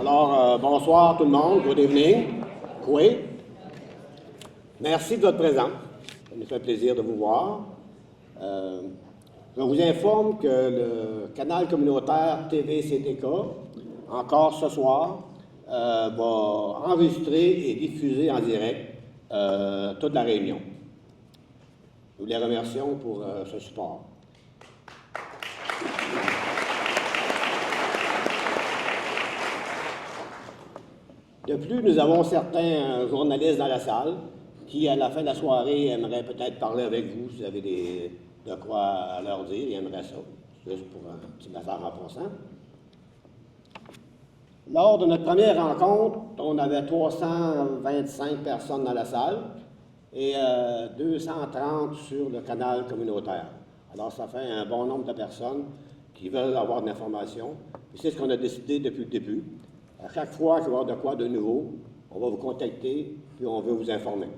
Alors, bonsoir tout le monde. Good evening. Oui. Merci de votre présence. Ça nous fait plaisir de vous voir. Je vous informe que le canal communautaire TVCTK, encore ce soir, va enregistrer et diffuser en direct toute la réunion. Nous les remercions pour ce support. De plus, nous avons certains journalistes dans la salle qui, à la fin de la soirée, aimeraient peut-être parler avec vous si vous avez de quoi à leur dire. Ils aimeraient ça, juste pour un petit message en passant. Lors de notre première rencontre, on avait 325 personnes dans la salle et 230 sur le canal communautaire. Alors, ça fait un bon nombre de personnes qui veulent avoir de l'information. C'est ce qu'on a décidé depuis le début. À chaque fois qu'il va y avoir de quoi de nouveau, on va vous contacter puis on veut vous informer.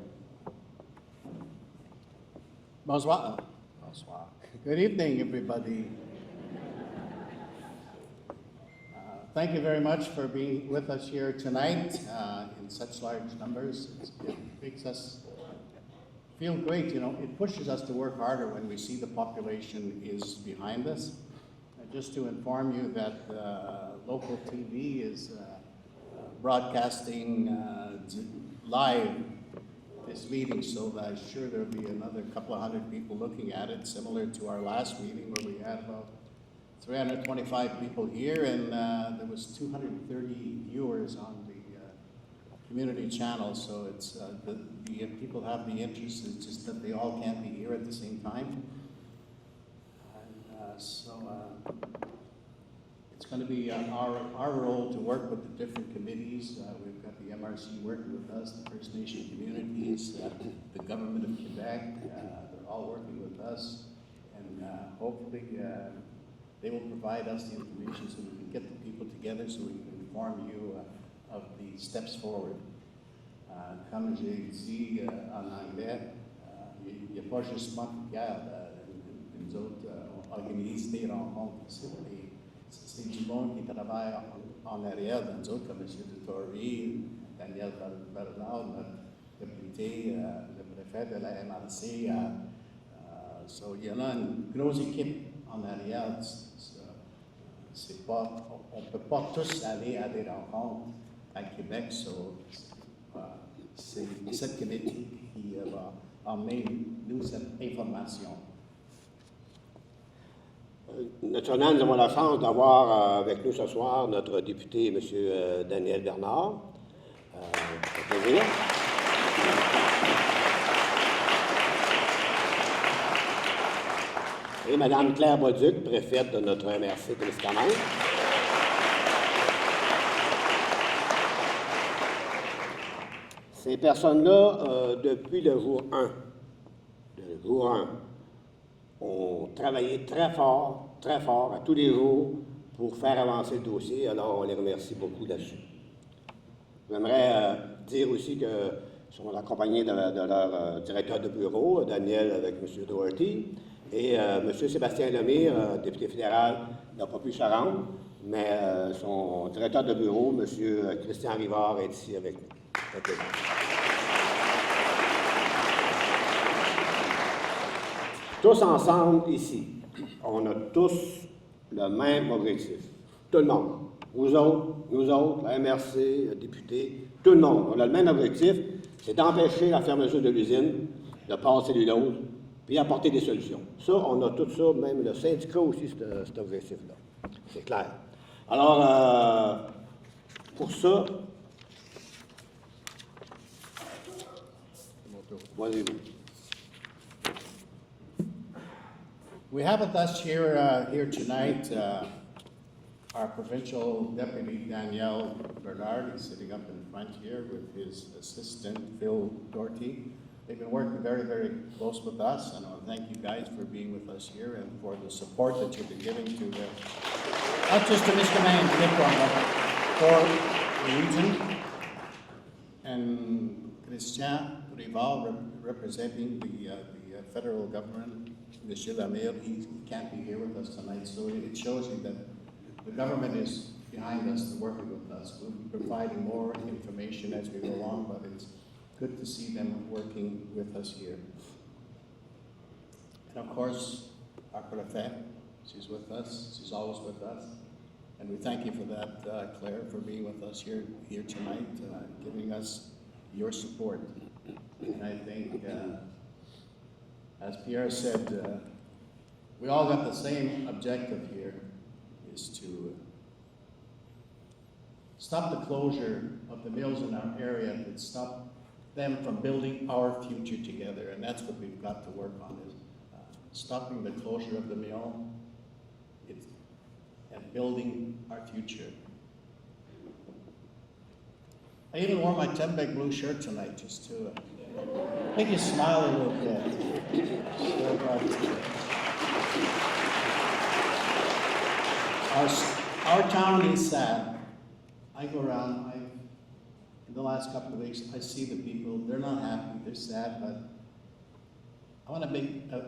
Bonsoir. Bonsoir. Good evening, everybody. Thank you very much for being with us here tonight in such large numbers. It makes us feel great. You know, it pushes us to work harder when we see the population is behind us. Just to inform you that local TV is broadcasting live this meeting, so I'm sure there'll be another couple of hundred people looking at it, similar to our last meeting where we had about 325 people here, and there was 230 viewers on the community channel. So it's the people have the interest. It's just that they all can't be here at the same time. It's going to be our role to work with the different committees. We've got the MRC working with us, the First Nation communities, the government of Quebec. They're all working with us, and hopefully they will provide us the information so we can get the people together so we can inform you of the steps forward. Comme j'ai dit en anglais, il n'y a pas juste moi qui garde. Nous autres, on organise des rencontres ici. C'est du monde qui travaille en arrière de nous autres, comme M. Dutory, Daniel Bernard, notre député, le préfet de la MRC. Il y en a une grosse équipe en arrière. C'est pas, on ne peut pas tous aller à des rencontres à Québec. C'est cette comité qui va emmener nous cette information. Naturellement, nous avons la chance d'avoir avec nous ce soir notre député, M. Daniel Bernard. Ça fait plaisir. Et Mme Claire Bolduc, préfète de notre MRC Témiscamingue. Ces personnes-là, depuis le jour 1, ont travaillé très fort, à tous les jours, pour faire avancer le dossier. Alors, on les remercie beaucoup là-dessus. J'aimerais dire aussi qu'ils sont accompagnés de leur directeur de bureau, Daniel avec M. Doherty, et M. Sébastien Lemire, député fédéral, n'a pas pu se rendre, mais son directeur de bureau, M. Christian Rivard, est ici avec nous. Okay. Tous ensemble ici, on a tous le même objectif. Tout le monde. Vous autres, nous autres, la MRC, le député, tout le monde. On a le même objectif, c'est d'empêcher la fermeture de l'usine, de passer l'usine, puis apporter des solutions. Ça, on a tout ça, même le syndicat aussi, cet objectif-là. C'est clair. Alors, pour ça, voyez-vous. We have with us here tonight our provincial deputy Danielle Bernard. He's sitting up in front here with his assistant Phil Doherty. They've been working very, very close with us, and I want to thank you guys for being with us here and for the support that you've been giving to not just to Miscamingue, but for the region. And Christian Rivard representing the federal government. Monsieur Lemire, he can't be here with us tonight, so it shows you that the government is behind us, working with us. We'll be providing more information as we go along, but it's good to see them working with us here. And of course, our prefect, she's with us, she's always with us. And we thank you for that, Claire, for being with us here tonight, giving us your support. And I think, as Pierre said, we all got the same objective here, is to stop the closure of the mills in our area, and stop them from building our future together. And that's what we've got to work on, is stopping the closure of the mill and building our future. I even wore my Tembec blue shirt tonight just to make you smile a little bit. Our town is sad. I go around, in the last couple of weeks, I see the people, they're not happy, they're sad, but I want to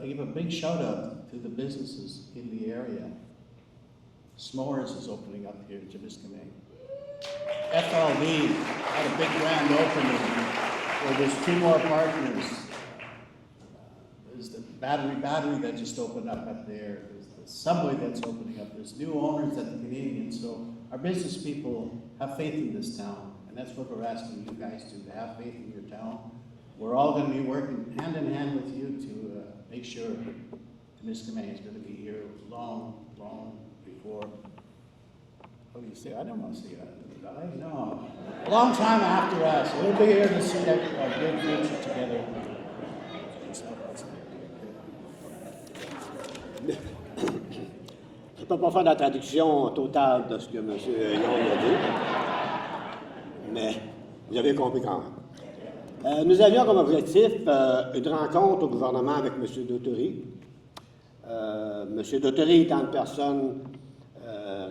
give a big shout out to the businesses in the area. S'mores is opening up here in Temiskaming. FLV had a big grand opening where there's 2 more partners. There's the battery that just opened up there. There's the subway that's opening up. There's new owners at the Canadian. So our business people have faith in this town. And that's what we're asking you guys to have faith in your town. We're all going to be working hand in hand with you to make sure Temiskaming is going to be here long, long before. What do you say? I don't want to see that. I know. A long time after us. We'll be here to see that good future together. Je ne peux pas faire la traduction totale de ce que M. Young a dit, mais vous avez compris quand même. Nous avions comme objectif une rencontre au gouvernement avec M. Dauterive. M. Dauterive étant une personne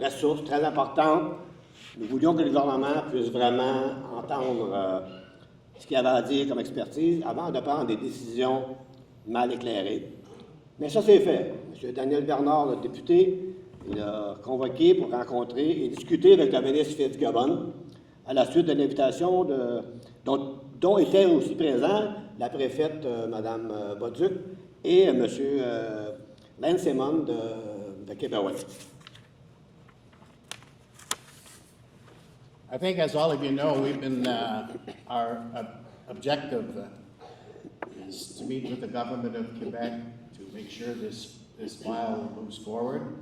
ressource très importante, nous voulions que le gouvernement puisse vraiment entendre ce qu'il avait à dire comme expertise avant de prendre des décisions mal éclairées. Mais ça, c'est fait. M. Daniel Bernard, le député, il a convoqué pour rencontrer et discuter avec le ministre Fitzgibbon à la suite de l'invitation dont étaient aussi présents la préfète Mme Bolduc et M. Len Simon de Québec. I think, as all of you know, we've been, our objective is to meet with the government of Quebec to make sure this file moves forward.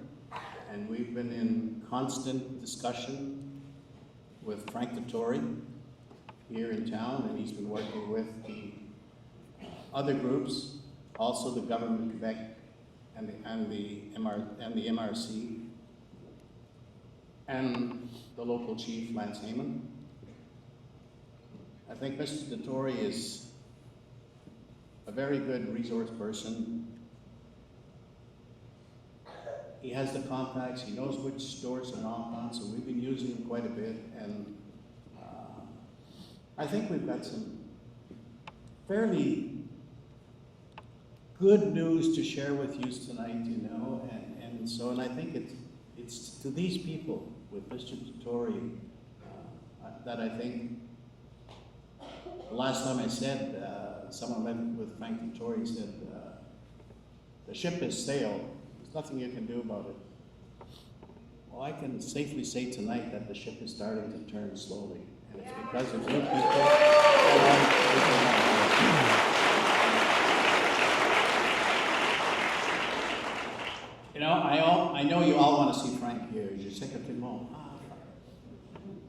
And we've been in constant discussion with Frank Dettori here in town, and he's been working with the other groups, also the government of Quebec and the MRC. And the local chief, Lance Heyman. I think Mr. Dettori is a very good resource person. He has the contacts, he knows which stores are knocked on, so we've been using him quite a bit, and I think we've got some fairly good news to share with you tonight, you know, and I think it's to these people with Mr. Dettori that I think the last time I said, someone met with Frank Dettori said, the ship has sailed, there's nothing you can do about it. Well, I can safely say tonight that the ship is starting to turn slowly, and it's because of you people. You know, I know you all want to see Frank here. Je sais que tout le monde.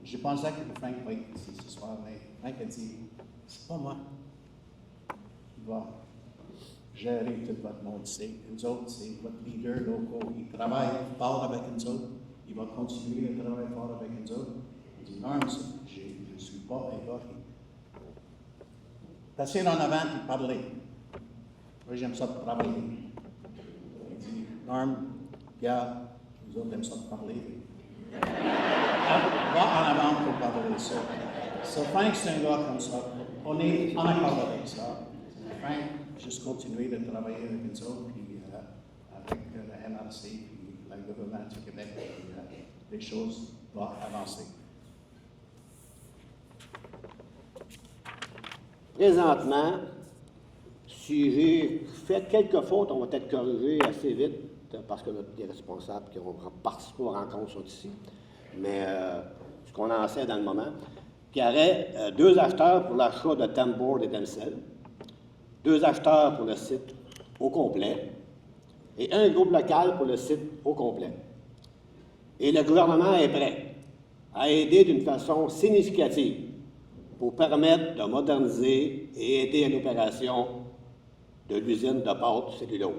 Je pensais que Frank va être ici ce soir, mais Frank a dit, c'est pas moi. Il va gérer tout votre monde. Nous autres, c'est votre leader local. Il travaille fort avec nous autres. Il va continuer de travailler fort avec nous autres. Il dit, non, je ne suis pas un gars qui... Passez en avant et parler. Moi, j'aime ça de travailler. Il dit, Norm, Pierre, nous autres aiment ça de parler. Va en avant pour parler ça. So Frank, c'est un gars comme ça. On est en accord avec ça. Frank, juste continuer de travailler avec nous autres, puis avec la MRC, puis le gouvernement du Québec, puis les choses va avancer. Présentement, si j'ai fait quelques fautes, on va peut-être corriger assez vite, parce que les responsables qui ont participé aux rencontres sont ici. Mais ce qu'on en sait dans le moment, qu'il y aurait 2 acheteurs pour l'achat de Tambour et d'Amsel, 2 acheteurs pour le site au complet, et un groupe local pour le site au complet. Et le gouvernement est prêt à aider d'une façon significative pour permettre de moderniser et aider à l'opération de l'usine de pâte cellulose.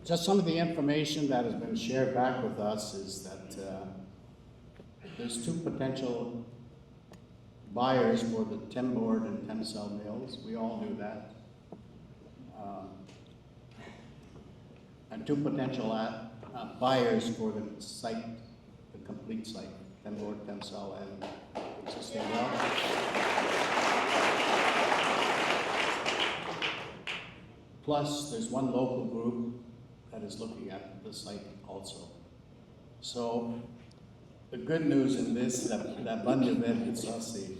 Just some of the information that has been shared back with us is that there's 2 potential buyers for the Temboard and Temcel mills. We all knew that. And 2 potential buyers for the site, the complete site, Temboard, Temcel, and existing well. Plus, there's 1 local group that is looking at the site also. So, the good news in this, la bonne nouvelle de ça, c'est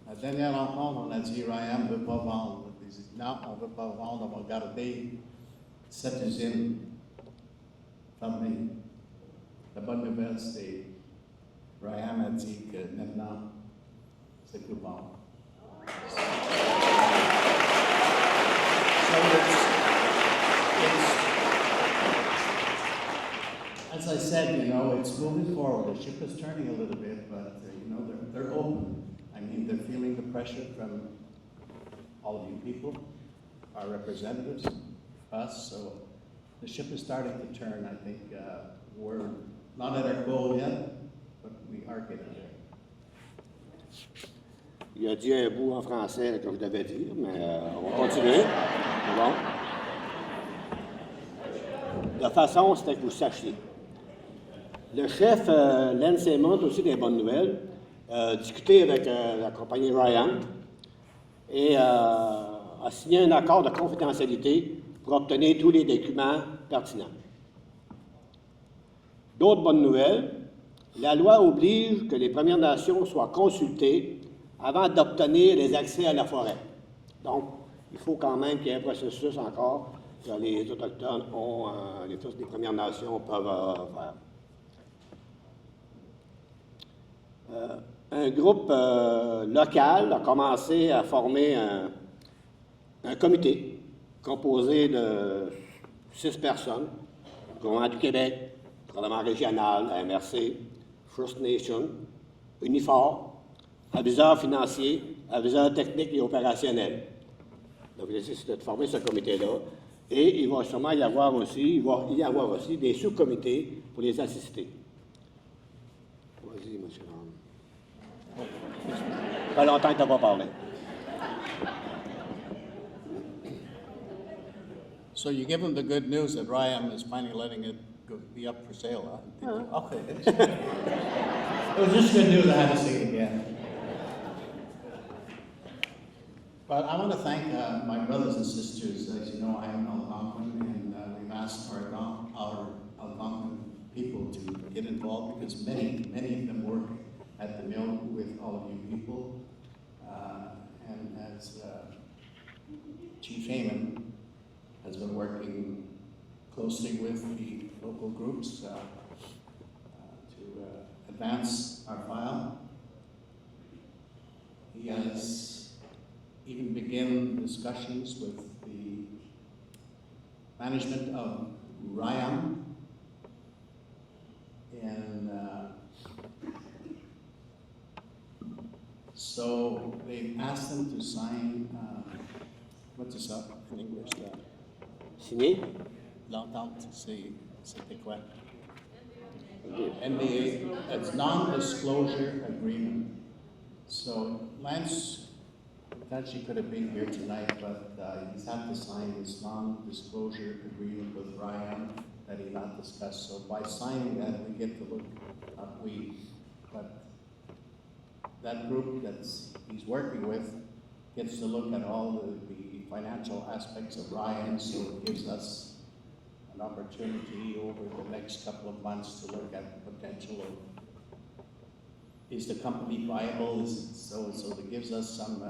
la dernière rencontre, on a dit Ryan ne veut pas vendre. Ils disent non, on ne veut pas vendre, on va garder cette usine fermée. La bonne nouvelle, c'est Ryan a dit que maintenant, c'est plus bon. As I said, you know, it's moving forward. The ship is turning a little bit, but you know, they're open. I mean, they're feeling the pressure from all of you people, our representatives, us. So the ship is starting to turn. I think we're not at our goal yet, but we are getting there. Il a dit un bout en français que je devais dire, mais on va continuer. C'est bon? De façon, c'était que vous sachiez. Le chef Len Simon, aussi des bonnes nouvelles, a discuté avec la compagnie Ryan et a signé un accord de confidentialité pour obtenir tous les documents pertinents. D'autres bonnes nouvelles, la loi oblige que les Premières Nations soient consultées avant d'obtenir les accès à la forêt. Donc, il faut quand même qu'il y ait un processus encore que les Autochtones ont, les Premières Nations peuvent faire. Un groupe local a commencé à former un comité composé de 6 personnes, le gouvernement du Québec, le gouvernement régional, la MRC, First Nation, Unifor, aviseurs financiers, aviseurs techniques et opérationnels. Donc, l'idée, c'est de former ce comité-là. Et il va sûrement y avoir aussi, des sous-comités pour les assister. Vas-y, M. Ram. Ça fait longtemps que tu n'as pas parlé. So you give them the good news that Ryan is finally letting it be up for sale, huh? Okay. It was just good news, I had to say it again. But I want to thank my brothers and sisters. As you know, I am Algonquin, and we've asked our Algonquin people to get involved because many of them work at the mill with all of you people. And as Chief Heyman has been working closely with the local groups to advance our file. He has even begun discussions with the management of RYAM, and so they've asked them to sign, what's this up in English? Signé? L'entente, c'était quoi? NDA, it's non-disclosure agreement. So Lance actually could have been here tonight, but he's had to sign this non-disclosure agreement with Ryan that he not discussed. So by signing that, we get to look, but that group that he's working with gets to look at all the financial aspects of Ryan, so it gives us an opportunity over the next couple of months to look at the potential of, is the company viable? Is it so it gives us some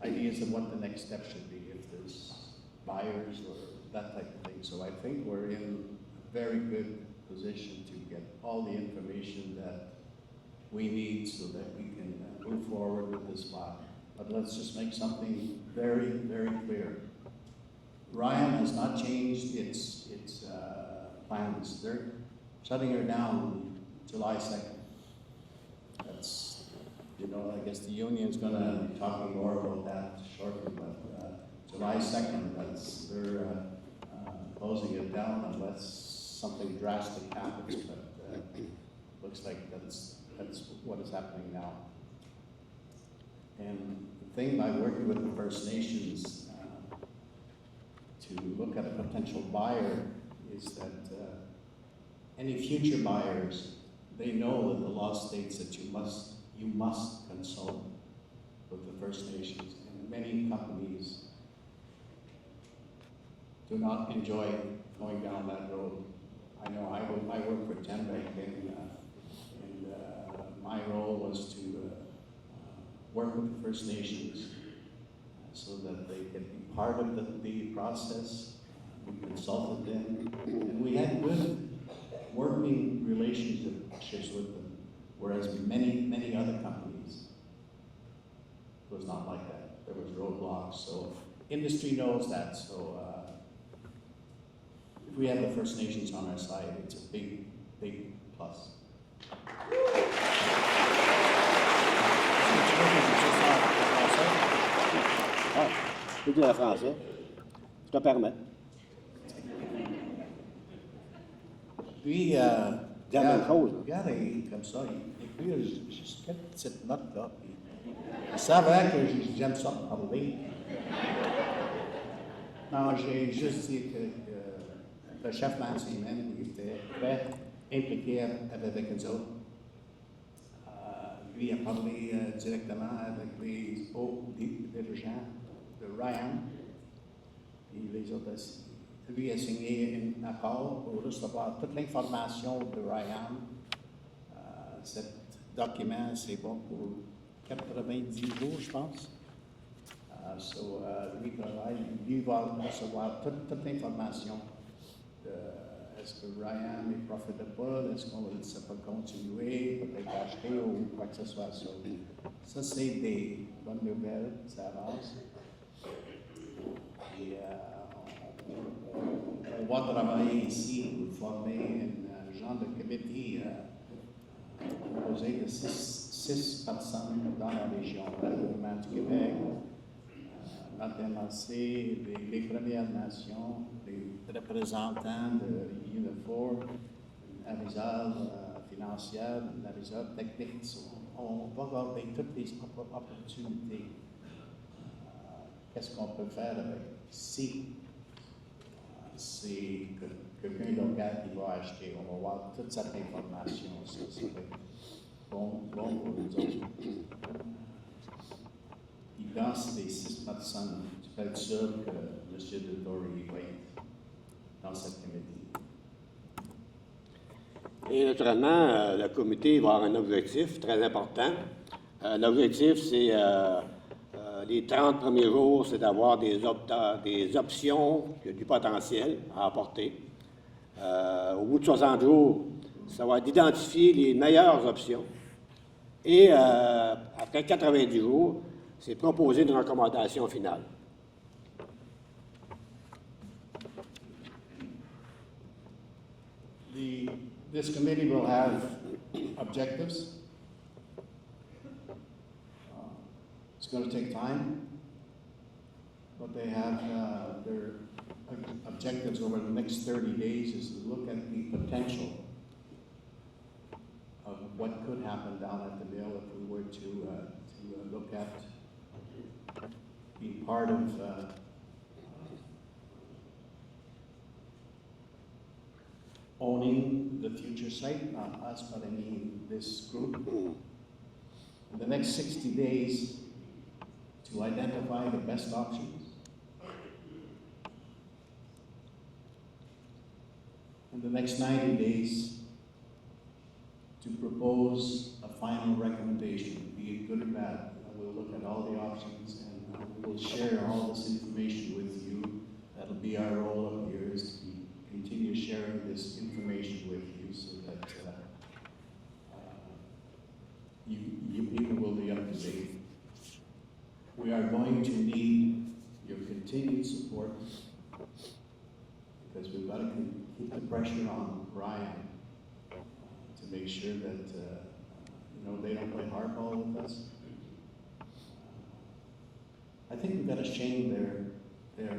ideas of what the next step should be, if there's buyers or that type of thing. So I think we're in a very good position to get all the information that we need so that we can move forward with this file. But let's just make something very, very clear. Ryan has not changed its plans. They're shutting her down July 2nd. That's, you know, I guess the union's gonna be talking more about that shortly, but July 2nd, they're closing it down unless something drastic happens, but looks like that's what is happening now. And the thing by working with the First Nations to look at a potential buyer is that any future buyers, they know that the law states that you must consult with the First Nations. And many companies do not enjoy going down that road. I know I work for Tenbank, and my role was to work with the First Nations so that they could be part of the process. We consulted them, and we had good working relationships with them, whereas many other companies, it was not like that. There was roadblocks, so industry knows that. So if we have the First Nations on our side, it's a big, big plus. Ah, je peux dire en français. Je te permets. Puis, Dis la même chose. regarde, comme ça, et puis j'ai cette petite note-là, puis il savait que j'aime ça parler. Non, j'ai juste dit que le chef Nancy même, il était très impliqué avec nous autres. Lui a parlé directement avec les hauts dirigeants de Ryan, puis les autres aussi. Lui a signé un accord pour recevoir toute l'information de Ryan. Cet document, c'est bon pour 90 jours, je pense. Lui va recevoir toute l'information. Est-ce que Ryan est profitable? Est-ce qu'on peut continuer, peut-être acheter ou quoi que ce soit? Ça, c'est des bonnes nouvelles, ça avance. Et, on va travailler ici pour former un genre de comité composé de six personnes dans la région, le gouvernement du Québec, notre MRC, les Premières Nations, les représentants de UNIFOR, un aviseur financier, un aviseur technique. On va regarder toutes les opportunités. Qu'est-ce qu'on peut faire avec si c'est quelqu'un local qui va acheter. On va voir toute cette information. Ça va être bon pour nous autres. Et dans ces 6 personnes, tu peux être sûr que M. Dodori va être dans cette comité. Et naturellement, le comité va avoir un objectif très important. L'objectif, c'est les 30 premiers jours, c'est d'avoir des options, du potentiel à apporter. Au bout de 60 jours, ça va être d'identifier les meilleures options. Et après 90 jours, c'est proposer une recommandation finale. This committee will have objectives. It's going to take time, but they have their objectives over the next 30 days is to look at the potential of what could happen down at the mill if we were to look at being part of owning the future site, not us, but I mean this group. In the next 60 days, to identify the best options. In the next 90 days, to propose a final recommendation, be it good or bad. We'll look at all the options and we will share all this information with you. That'll be our role up here, is to continue sharing this information with you so that you people will be up to date. We are going to need your continued support because we've got to keep the pressure on Ryan to make sure that they don't play hardball with us. I think we've got to shame their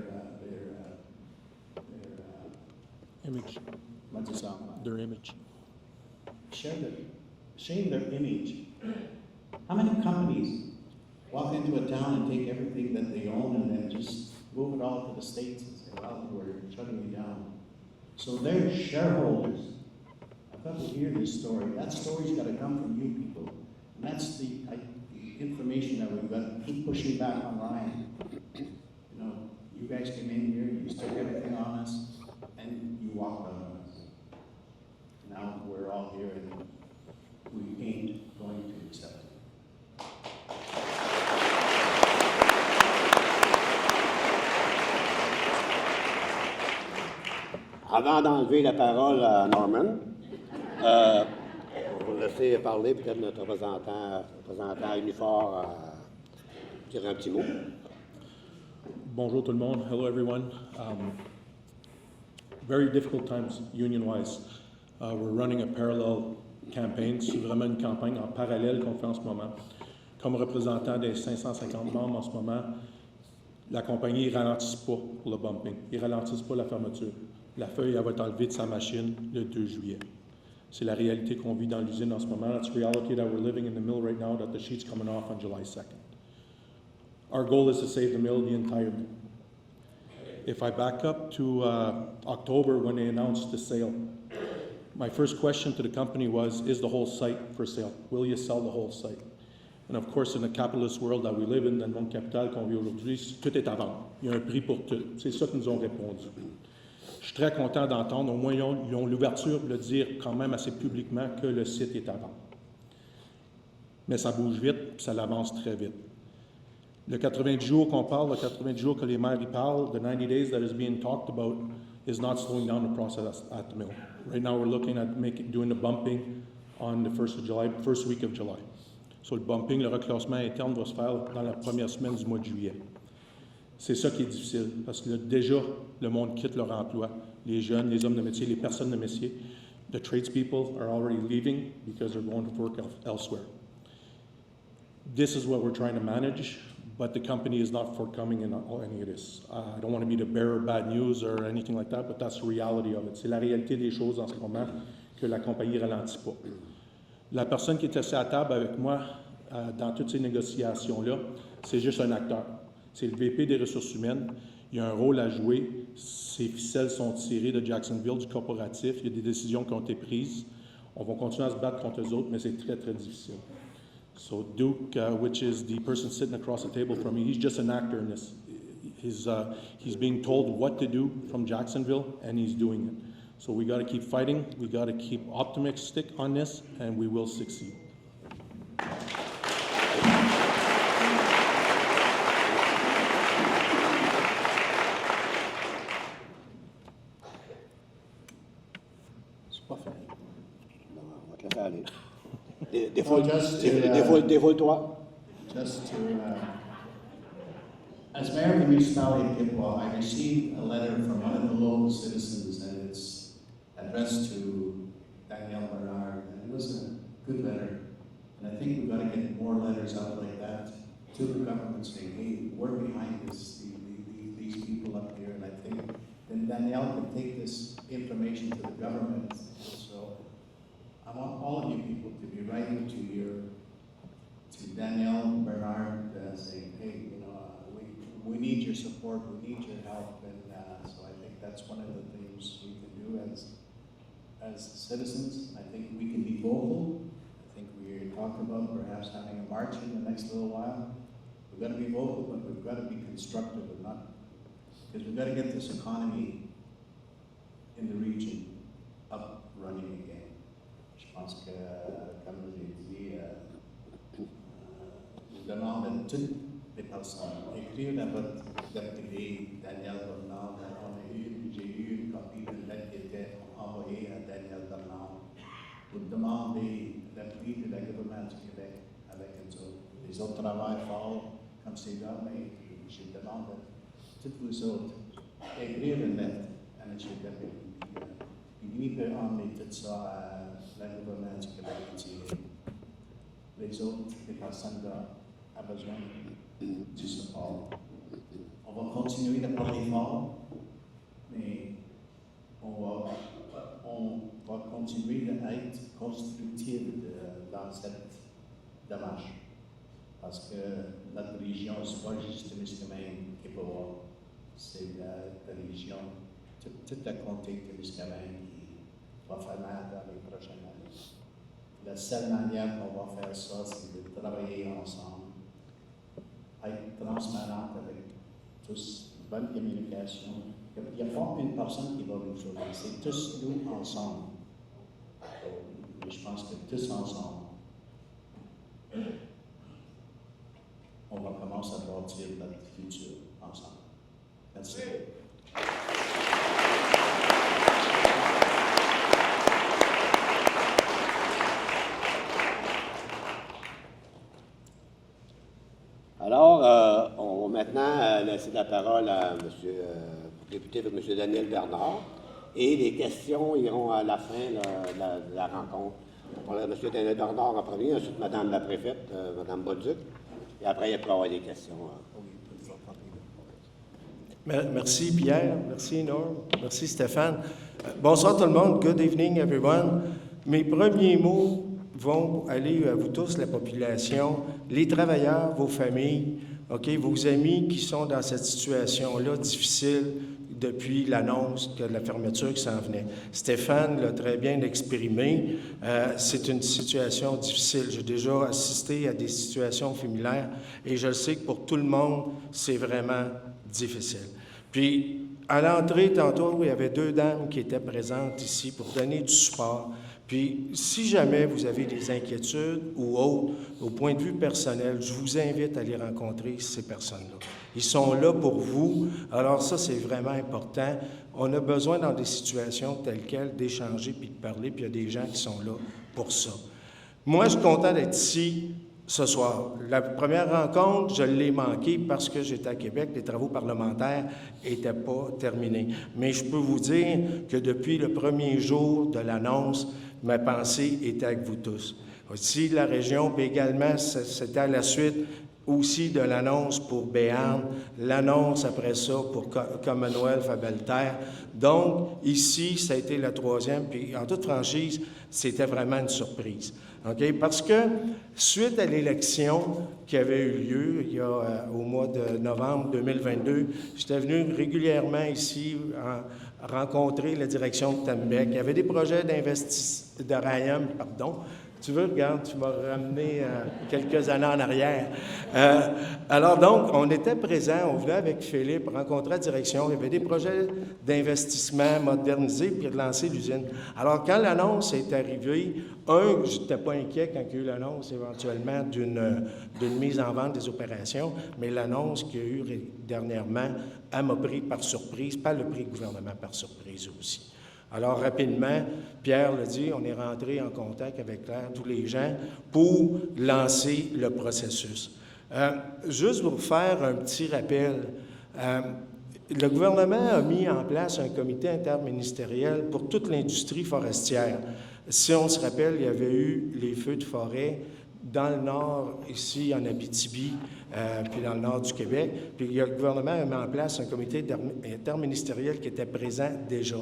image. what's it sound like? Their image. Shame their image. How many companies walk into a town and take everything that they own and then just move it all to the States and say, well, we're shutting you down? So they're shareholders. I've got to hear this story. That story's got to come from you people. And that's the information that we've got to keep pushing back on Ryan. You guys came in here, you stuck everything on us, and you walked out on us. Now we're all here and we ain't going to accept it. Avant d'enlever la parole à Norman, on va laisser parler peut-être notre représentant Unifor dire un petit mot. Bonjour tout le monde. Hello everyone. Very difficult times union-wise. We're running a parallel campaign. C'est vraiment une campagne en parallèle qu'on fait en ce moment. Comme représentant des 550 membres en ce moment, la compagnie ne ralentit pas pour le bumping. Ils ne ralentissent pas la fermeture. La feuille, elle va être enlevée de sa machine le 2 juillet. C'est la réalité qu'on vit dans l'usine en ce moment. That's the reality that we're living in the mill right now, that the sheet's coming off on July 2nd. Our goal is to save the mill, the entire mill. If I back up to October when they announced the sale, my first question to the company was, is the whole site for sale? Will you sell the whole site? And of course, in the capitalist world that we live in, dans le monde capital qu'on vit aujourd'hui, tout est à vendre. Il y a un prix pour tout. C'est ça qu'ils nous ont répondu. Je suis très content d'entendre, au moins ils ont l'ouverture de le dire quand même assez publiquement que le site est à vendre. Mais ça bouge vite, puis ça avance très vite. Le 90 jours qu'on parle, le 90 jours que les maires y parlent, the 90 days that is being talked about is not slowing down the process at the mill. Right now we're looking at doing the bumping on the 1st of July, first week of July. So le bumping, le reclassement interne va se faire dans la première semaine du mois de juillet. C'est ça qui est difficile, parce que déjà, le monde quitte leur emploi. Les jeunes, les hommes de métier, les personnes de métier. The tradespeople are already leaving because they're going to work elsewhere. This is what we're trying to manage, but the company is not forthcoming in any of this. I don't want to be the bearer of bad news or anything like that, but that's the reality of it. C'est la réalité des choses en ce moment que la compagnie ne ralentit pas. La personne qui est assise à la table avec moi dans toutes ces négociations-là, c'est juste un acteur. C'est le VP des ressources humaines. Il y a un rôle à jouer. Ces ficelles sont tirées de Jacksonville, du corporatif. Il y a des décisions qui ont été prises. On va continuer à se battre contre eux autres, mais c'est très, très difficile. So Duke, which is the person sitting across the table from me, he's just an actor in this. He's being told what to do from Jacksonville, and he's doing it. So we got to keep fighting. We got to keep optimistic on this, and we will succeed. C'est pas fait. Non, on va te laisser aller. Défoule-toi. Just to, as mayor of the municipality of Kipwa, I received a letter from one of the local citizens, and it's addressed to Danielle Bernard, and it was a good letter. And I think we've got to get more letters out like that to the government saying, hey, we're behind this, these people up here, and I think then Danielle can take this information to the government. So I want all of you people to be writing to Danielle Bernard saying, hey, we need your support, we need your help, and so I think that's one of the things we can do as citizens. I think we can be vocal. I think we talked about perhaps having a march in the next little while. We've got to be vocal, but we've got to be constructive and not, because we've got to get this economy in the region up running again. Je pense que, comme j'ai dit, je demande à toutes les personnes écrire dans votre privé, Daniel Bernard. J'ai eu une copie d'une lettre qui était envoyée à Daniel Bernard pour demander l'appui de la gouvernement du Québec avec les autres travaillent fort comme ces gars, mais je demande à toutes vous autres d'écrire une lettre à M. Daniel. Lui peut emmener tout ça à la gouvernement du Québec et dire les autres, les personnes là, ont besoin du support. On va continuer de parler fort, mais on va continuer d'être constructif dans cette démarche. Parce que notre région, ce n'est pas juste Témiscamingue qui peut voir, c'est la région, toute la comté de Témiscamingue qui va faire mal dans les prochaines années. La seule manière qu'on va faire ça, c'est de travailler ensemble, être transparent avec tous, bonne communication. Il n'y a pas une personne qui va nous sauver, c'est tous nous ensemble. Et je pense que tous ensemble, on va commencer à bâtir notre futur ensemble. Merci. Alors, on va maintenant laisser la parole à monsieur, député M. Daniel Bernard, et les questions iront à la fin de la rencontre. On a M. Daniel Bernard en premier, ensuite Mme la préfète, Mme Bolduc, et après, il pourra y avoir des questions. Merci Pierre, merci Norm, merci Stéphane. Bonsoir tout le monde, good evening everyone. Mes premiers mots vont aller à vous tous, la population, les travailleurs, vos familles, vos amis qui sont dans cette situation-là difficile depuis l'annonce de la fermeture qui s'en venait. Stéphane l'a très bien exprimé. C'est une situation difficile. J'ai déjà assisté à des situations similaires et je le sais que pour tout le monde, c'est vraiment difficile. Puis, à l'entrée, tantôt, il y avait 2 dames qui étaient présentes ici pour donner du support. Puis, si jamais vous avez des inquiétudes ou autres, au point de vue personnel, je vous invite à aller rencontrer ces personnes-là. Ils sont là pour vous. Alors ça, c'est vraiment important. On a besoin, dans des situations telles quelles, d'échanger puis de parler, puis il y a des gens qui sont là pour ça. Moi, je suis content d'être ici ce soir. La première rencontre, je l'ai manquée parce que j'étais à Québec, les travaux parlementaires n'étaient pas terminés. Mais je peux vous dire que depuis le premier jour de l'annonce, ma pensée était avec vous tous. Aussi, la région, puis également, c'était à la suite aussi de l'annonce pour Béarn, l'annonce après ça pour Commonwealth à Belle-Terre. Donc, ici, ça a été la 3e, puis en toute franchise, c'était vraiment une surprise. Parce que, suite à l'élection qui avait eu lieu au mois de novembre 2022, j'étais venu régulièrement ici rencontrer la direction de Tembec. Il y avait des projets de Rayam, Tu veux, regarde, tu m'as ramené quelques années en arrière. Alors donc, on était présents, on venait avec Philippe rencontrer la direction. Il y avait des projets d'investissement, moderniser puis relancer l'usine. Alors, quand l'annonce est arrivée, je n'étais pas inquiet quand il y a eu l'annonce éventuellement d'une mise en vente des opérations, mais l'annonce qu'il y a eu dernièrement, elle m'a pris par surprise, pas le prix gouvernement par surprise aussi. Alors, rapidement, Pierre l'a dit, on est rentré en contact avec tous les gens pour lancer le processus. Juste pour faire un petit rappel, le gouvernement a mis en place un comité interministériel pour toute l'industrie forestière. Si on se rappelle, il y avait eu les feux de forêt dans le nord, ici en Abitibi, puis dans le nord du Québec. Puis le gouvernement a mis en place un comité interministériel qui était présent déjà.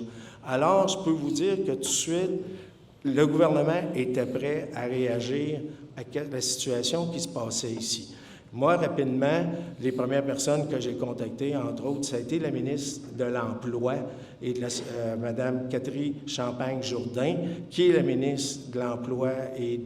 Alors, je peux vous dire que tout de suite, le gouvernement était prêt à réagir à la situation qui se passait ici. Moi, rapidement, les premières personnes que j'ai contactées, entre autres, ça a été la ministre de l'Emploi et de Mme Catherine Champagne-Jourdain, qui est la ministre de l'Emploi et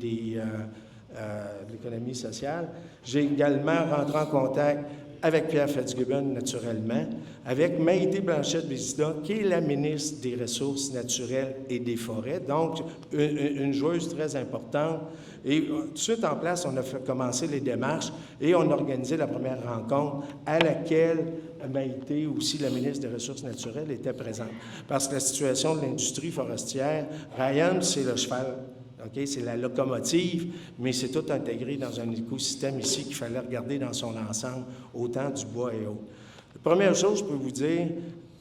de l'économie sociale. J'ai également rentré en contact avec Pierre Fitzgibbon, naturellement, avec Maïté Blanchette-Vézina, qui est la ministre des Ressources naturelles et des Forêts, donc une joueuse très importante. Et tout de suite en place, on a commencé les démarches et on a organisé la première rencontre à laquelle Maïté, aussi la ministre des Ressources naturelles, était présente. Parce que la situation de l'industrie forestière, Ryan, c'est le cheval. Okay? C'est la locomotive, mais c'est tout intégré dans un écosystème ici qu'il fallait regarder dans son ensemble, autant du bois et autres. La première chose que je peux vous dire,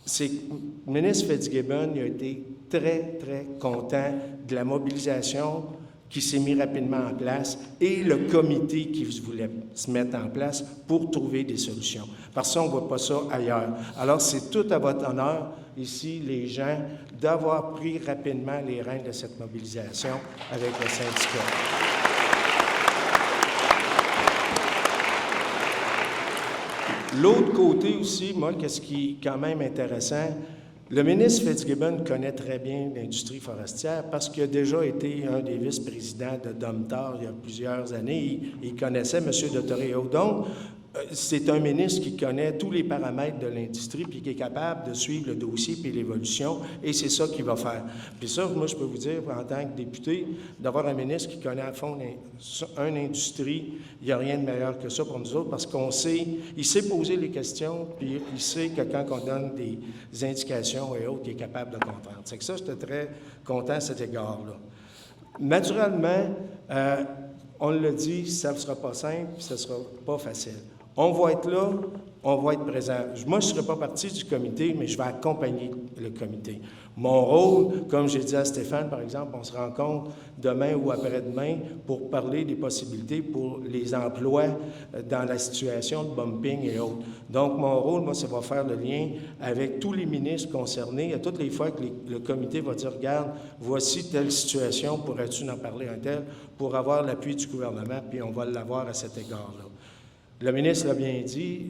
c'est que le ministre Fitzgibbon il a été très, très content de la mobilisation qui s'est mis rapidement en place et le comité qui voulait se mettre en place pour trouver des solutions. Parce qu'on ne voit pas ça ailleurs. Alors, c'est tout à votre honneur, ici, les gens, d'avoir pris rapidement les rênes de cette mobilisation avec le syndicat. L'autre côté aussi, moi, qu'est-ce qui est quand même intéressant, le ministre Fitzgibbon connaît très bien l'industrie forestière parce qu'il a déjà été un des vice-présidents de Domtar il y a plusieurs années. Il connaissait M. de Torrio. Donc, c'est un ministre qui connaît tous les paramètres de l'industrie puis qui est capable de suivre le dossier puis l'évolution, et c'est ça qu'il va faire. Puis ça, moi, je peux vous dire, en tant que député, d'avoir un ministre qui connaît à fond une industrie, il n'y a rien de meilleur que ça pour nous autres parce qu'on sait, il sait poser les questions, puis il sait que quand on donne des indications et autres, il est capable de comprendre. C'est que ça, j'étais très content à cet égard-là. Naturellement, on l'a dit, ça ne sera pas simple, ça ne sera pas facile. On va être là, on va être présent. Moi, je ne serai pas partie du comité, mais je vais accompagner le comité. Mon rôle, comme j'ai dit à Stéphane, par exemple, on se rencontre demain ou après-demain pour parler des possibilités pour les emplois dans la situation de bumping et autres. Donc, mon rôle, moi, ça va faire le lien avec tous les ministres concernés. À toutes les fois que le comité va dire, regarde, voici telle situation, pourrais-tu en parler un tel, pour avoir l'appui du gouvernement, puis on va l'avoir à cet égard-là. Le ministre l'a bien dit,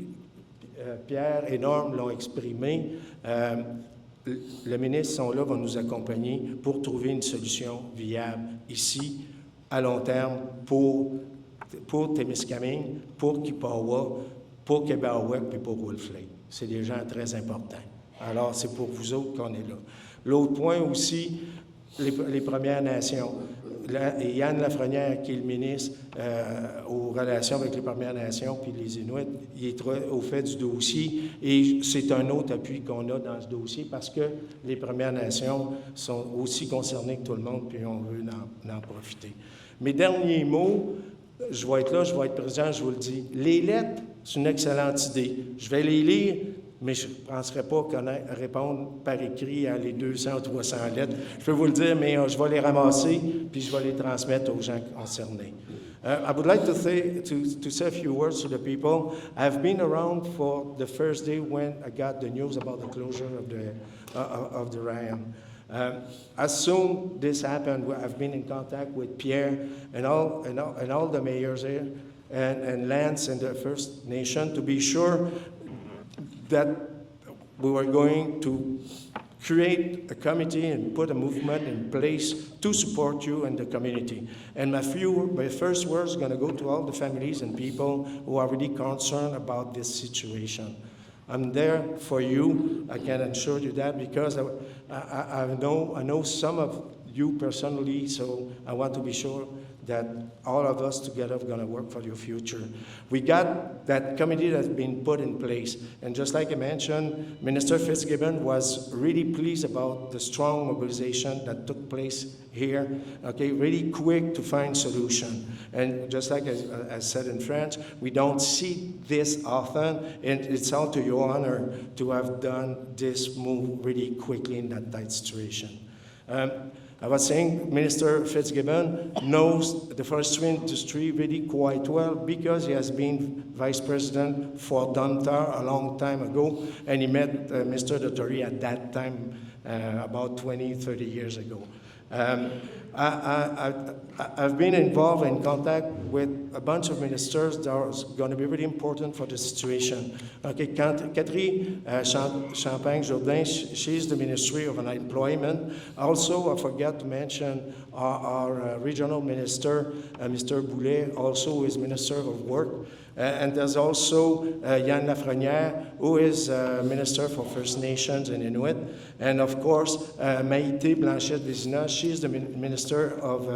Pierre et Norm l'ont exprimé, le ministre sont là, va nous accompagner pour trouver une solution viable ici, à long terme, pour Témiscamingue, pour Kippawa, pour Québec et pour Wolf Lake. C'est des gens très importants. Alors, c'est pour vous autres qu'on est là. L'autre point aussi, les Premières Nations. Yann Lafrenière, qui est le ministre aux relations avec les Premières Nations puis les Inuits, il est très au fait du dossier et c'est un autre appui qu'on a dans ce dossier parce que les Premières Nations sont aussi concernées que tout le monde puis on veut en profiter. Mes derniers mots, je vais être là, je vais être présent, je vous le dis. Les lettres, c'est une excellente idée. Je vais les lire, mais je ne penserai pas répondre par écrit à les 200 ou 300 lettres. Je peux vous le dire, mais je vais les ramasser puis je vais les transmettre aux gens concernés. I would like to say a few words to the people. I've been around for the first day when I got the news about the closure of the RIAM. As soon this happened, I've been in contact with Pierre and all the mayors here and Lance and the First Nation to be sure that we were going to create a committee and put a movement in place to support you and the community. And my first words are going to go to all the families and people who are really concerned about this situation. I'm there for you. I can assure you that because I know some of you personally, so I want to be sure that all of us together are going to work for your future. We got that committee that's been put in place. And just like I mentioned, Minister Fitzgibbon was really pleased about the strong mobilization that took place here, okay, really quick to find solution. And just like I said in French, we don't see this often, and it's all to your honor to have done this move really quickly in that tight situation. I was saying Minister Fitzgibbon knows the forestry industry really quite well because he has been vice president for Domtar a long time ago, and he met Mr. Dottori at that time, about 20, 30 years ago. I've been involved in contact with a bunch of ministers that are going to be really important for the situation. Okay, Catherine Champagne-Jourdain, she's the Ministry of Employment. Also, I forgot to mention our regional minister, Mr. Boulet, also is Minister of Work. And there's also Yann Lafrenière, who is Minister for First Nations and Inuit. And of course, Maïté Blanchette-Vézina, she's the Minister of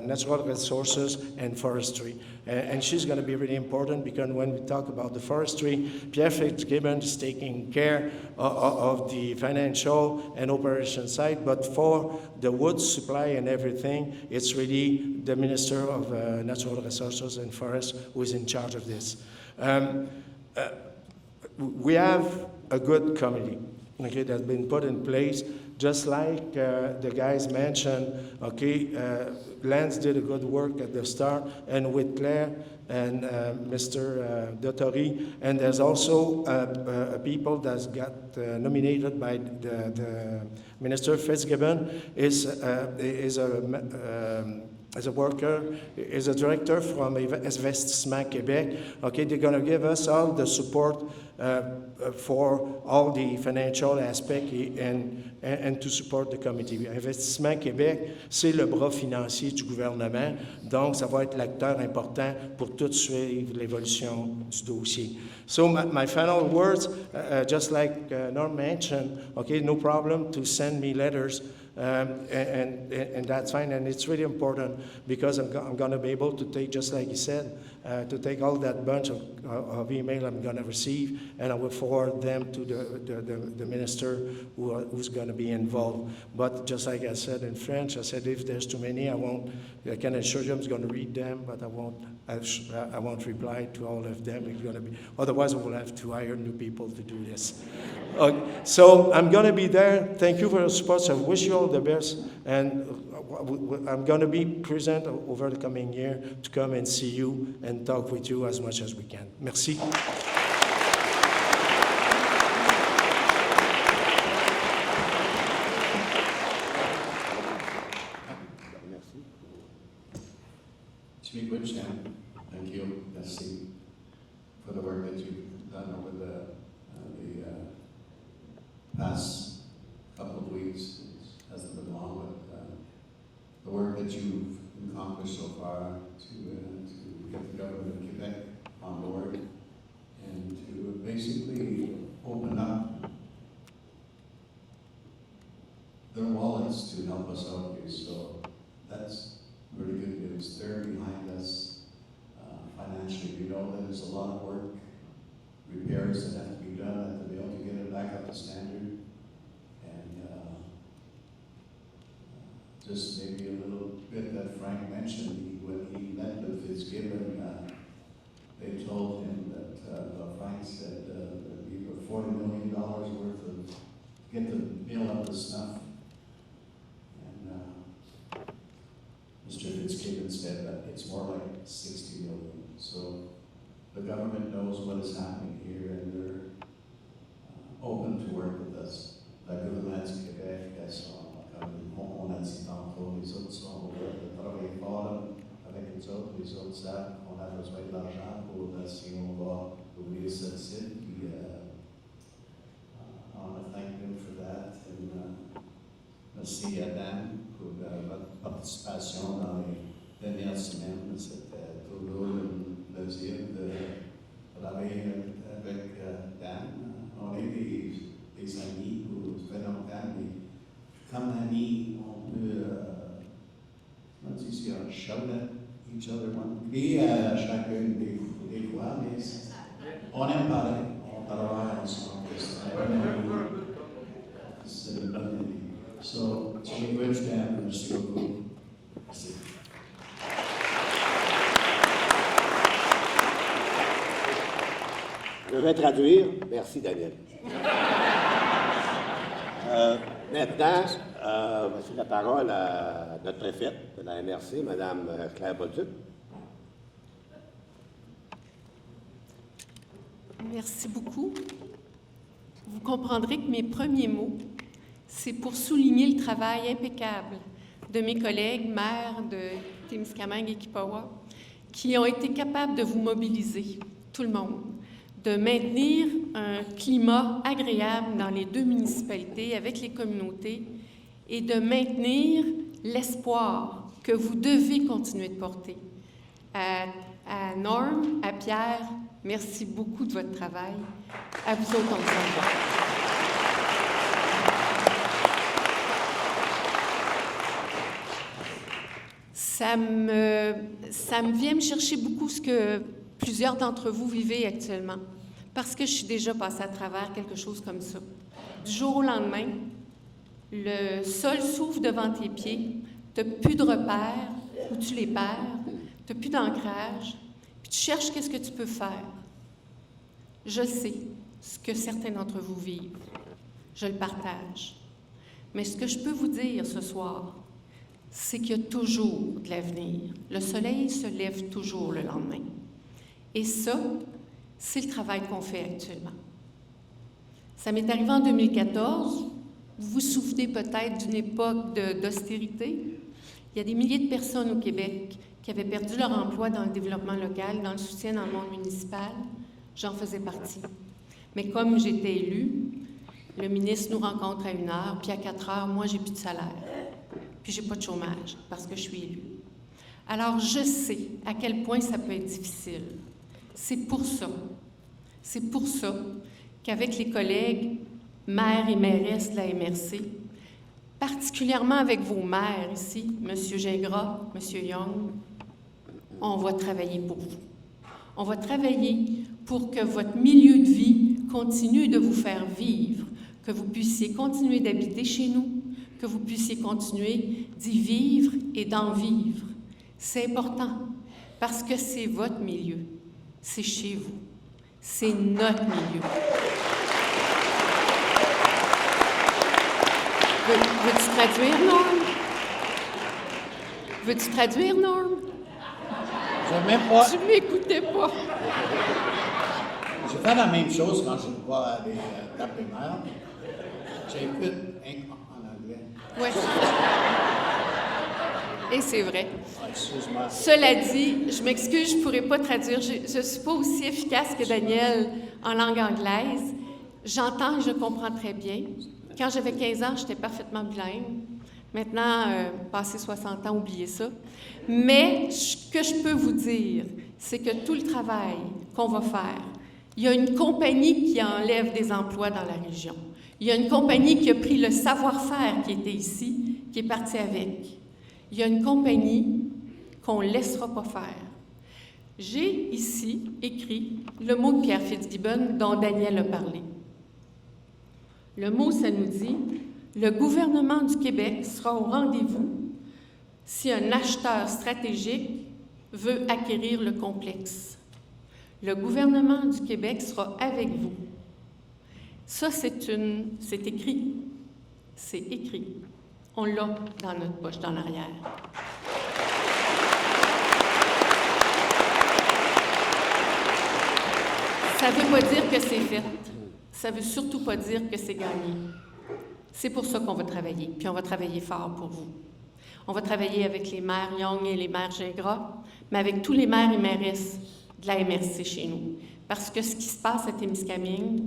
Natural Resources and Forestry. And she's going to be really important because when we talk about the forestry, Pierre Fitzgibbon is taking care of the financial and operation side, but for the wood supply and everything, it's really the Minister of Natural Resources and Forests who is in charge of this. We have a good committee, okay, that's been put in place. Just like the guys mentioned, okay, Lance did a good work at the start, and with Claire and Mr. Dottori, and there's also people that got nominated by the Minister Fitzgibbon is a worker, is a director from Investissement Québec. Okay, they're going to give us all the support for all the financial aspects and to support the committee. Investissement Québec, c'est le bras financier du gouvernement, donc ça va être l'acteur important pour tout suivre l'évolution du dossier. So my final words, just like Norm mentioned, okay, no problem to send me letters. And that's fine, and it's really important because I'm going to be able to take, just like you said, to take all that bunch of email I'm going to receive, and I will forward them to the minister who's going to be involved. But just like I said in French, I said if there's too many, I can assure you I'm going to read them, but I won't reply to all of them. It's going to be, otherwise, I will have to hire new people to do this. So I'm going to be there. Thank you for your support. I wish you all the best, and I'm going to be present over the coming year to come and see you and talk with you as much as we can. Merci. Jimmy Goodsham, thank you. Merci for the work that you've done over the past couple of weeks. It hasn't been long, but the work that you've accomplished so far to get the government of Quebec on board and to basically open up their wallets to help us out here. So that's really good news. They're behind us financially. We know that there's a lot of work, repairs that have to be done to be able to get it back up to standard. And just maybe a little bit that Frank mentioned, when he met with Fitzgibbon, they told him that Frank said that we were $40 million worth of get the mill up to snuff. Mr. Fitzgibbon said that it's more like 60 million. So the government knows what is happening here, and they're open to work with us. La gouvernement du Québec, comme on a dit tantôt, les autres sont ouverts de travailler fort avec les autres savent qu'on a besoin de l'argent pour si on va ouvrir ce site. Puis, I want to thank them for that. And, merci à Dan pour votre participation dans les dernières semaines. C'était toujours un plaisir de travailler avec Dan. On est des amis pour très longtemps, mais comme amis, on peut, comment dire ici, shout at each other, crier à chacun des fois, mais on aime parler, on travaille ensemble. C'est une bonne idée. So, Jimmy Goodsham, merci beaucoup. Merci. Je vais traduire. Merci, Daniel. Maintenant, voici la parole à notre préfète de la MRC, Mme Claire Bolduc. Merci beaucoup. Vous comprendrez que mes premiers mots, c'est pour souligner le travail impeccable de mes collègues maires de Témiscamingue et Kipawa, qui ont été capables de vous mobiliser, tout le monde, de maintenir un climat agréable dans les 2 municipalités avec les communautés et de maintenir l'espoir que vous devez continuer de porter. À Norm, à Pierre, merci beaucoup de votre travail. À vous autres, on le sait. Ça me vient me chercher beaucoup ce que plusieurs d'entre vous vivez actuellement, parce que je suis déjà passée à travers quelque chose comme ça. Du jour au lendemain, le sol s'ouvre devant tes pieds, tu n'as plus de repères où tu les perds, tu n'as plus d'ancrage, puis tu cherches qu'est-ce que tu peux faire. Je sais ce que certains d'entre vous vivent. Je le partage. Mais ce que je peux vous dire ce soir, c'est qu'il y a toujours de l'avenir. Le soleil se lève toujours le lendemain. Et ça, c'est le travail qu'on fait actuellement. Ça m'est arrivé en 2014. Vous vous souvenez peut-être d'une époque d'austérité. Il y a des milliers de personnes au Québec qui avaient perdu leur emploi dans le développement local, dans le soutien dans le monde municipal. J'en faisais partie. Mais comme j'étais élue, le ministre nous rencontre à 1h, puis à 4h, moi, j'ai plus de salaire. Puis j'ai pas de chômage parce que je suis élue. Alors, je sais à quel point ça peut être difficile. C'est pour ça qu'avec les collègues maires et mairesses de la MRC, particulièrement avec vos maires ici, M. Gingras, M. Young, on va travailler pour vous. On va travailler pour que votre milieu de vie continue de vous faire vivre, que vous puissiez continuer d'habiter chez nous, que vous puissiez continuer d'y vivre et d'en vivre. C'est important parce que c'est votre milieu, c'est chez vous, c'est notre milieu. Veux-tu traduire, Norm? Veux-tu traduire, Norm? Je ne même pas. Tu m'écoutais pas. Je fais la même chose quand je vois les tables de mer. J'écoute en anglais. Oui. Et c'est vrai. Ah, excuse-moi. Cela dit, je m'excuse, je ne pourrais pas traduire. Je ne suis pas aussi efficace que Daniel en langue anglaise. J'entends et je comprends très bien. Quand j'avais 15 ans, j'étais parfaitement bilingue. Maintenant, passé 60 ans, oubliez ça. Mais ce que je peux vous dire, c'est que tout le travail qu'on va faire, il y a une compagnie qui enlève des emplois dans la région. Il y a une compagnie qui a pris le savoir-faire qui était ici, qui est parti avec. Il y a une compagnie qu'on ne laissera pas faire. J'ai ici écrit le mot de Pierre Fitzgibbon dont Daniel a parlé. Le mot, ça nous dit « Le gouvernement du Québec sera au rendez-vous si un acheteur stratégique veut acquérir le complexe. Le gouvernement du Québec sera avec vous. » Ça, c'est écrit. C'est écrit. On l'a dans notre poche, dans l'arrière. Ça ne veut pas dire que c'est fait. Ça ne veut surtout pas dire que c'est gagné. C'est pour ça qu'on va travailler, puis on va travailler fort pour vous. On va travailler avec les maires Young et les maires Gingras, mais avec tous les maires et mairesses de la MRC chez nous. Parce que ce qui se passe à Témiscamingue,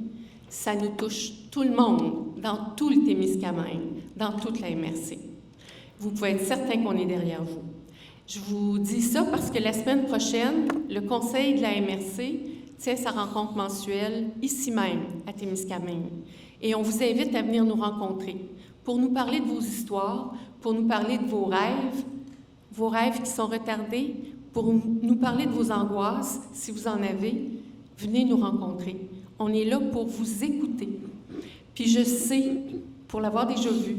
ça nous touche tout le monde, dans tout le Témiscamingue, dans toute la MRC. Vous pouvez être certain qu'on est derrière vous. Je vous dis ça parce que la semaine prochaine, le Conseil de la MRC tient sa rencontre mensuelle ici même, à Témiscamingue. Et on vous invite à venir nous rencontrer pour nous parler de vos histoires, pour nous parler de vos rêves qui sont retardés, pour nous parler de vos angoisses, si vous en avez. Venez nous rencontrer. On est là pour vous écouter. Puis je sais, pour l'avoir déjà vu,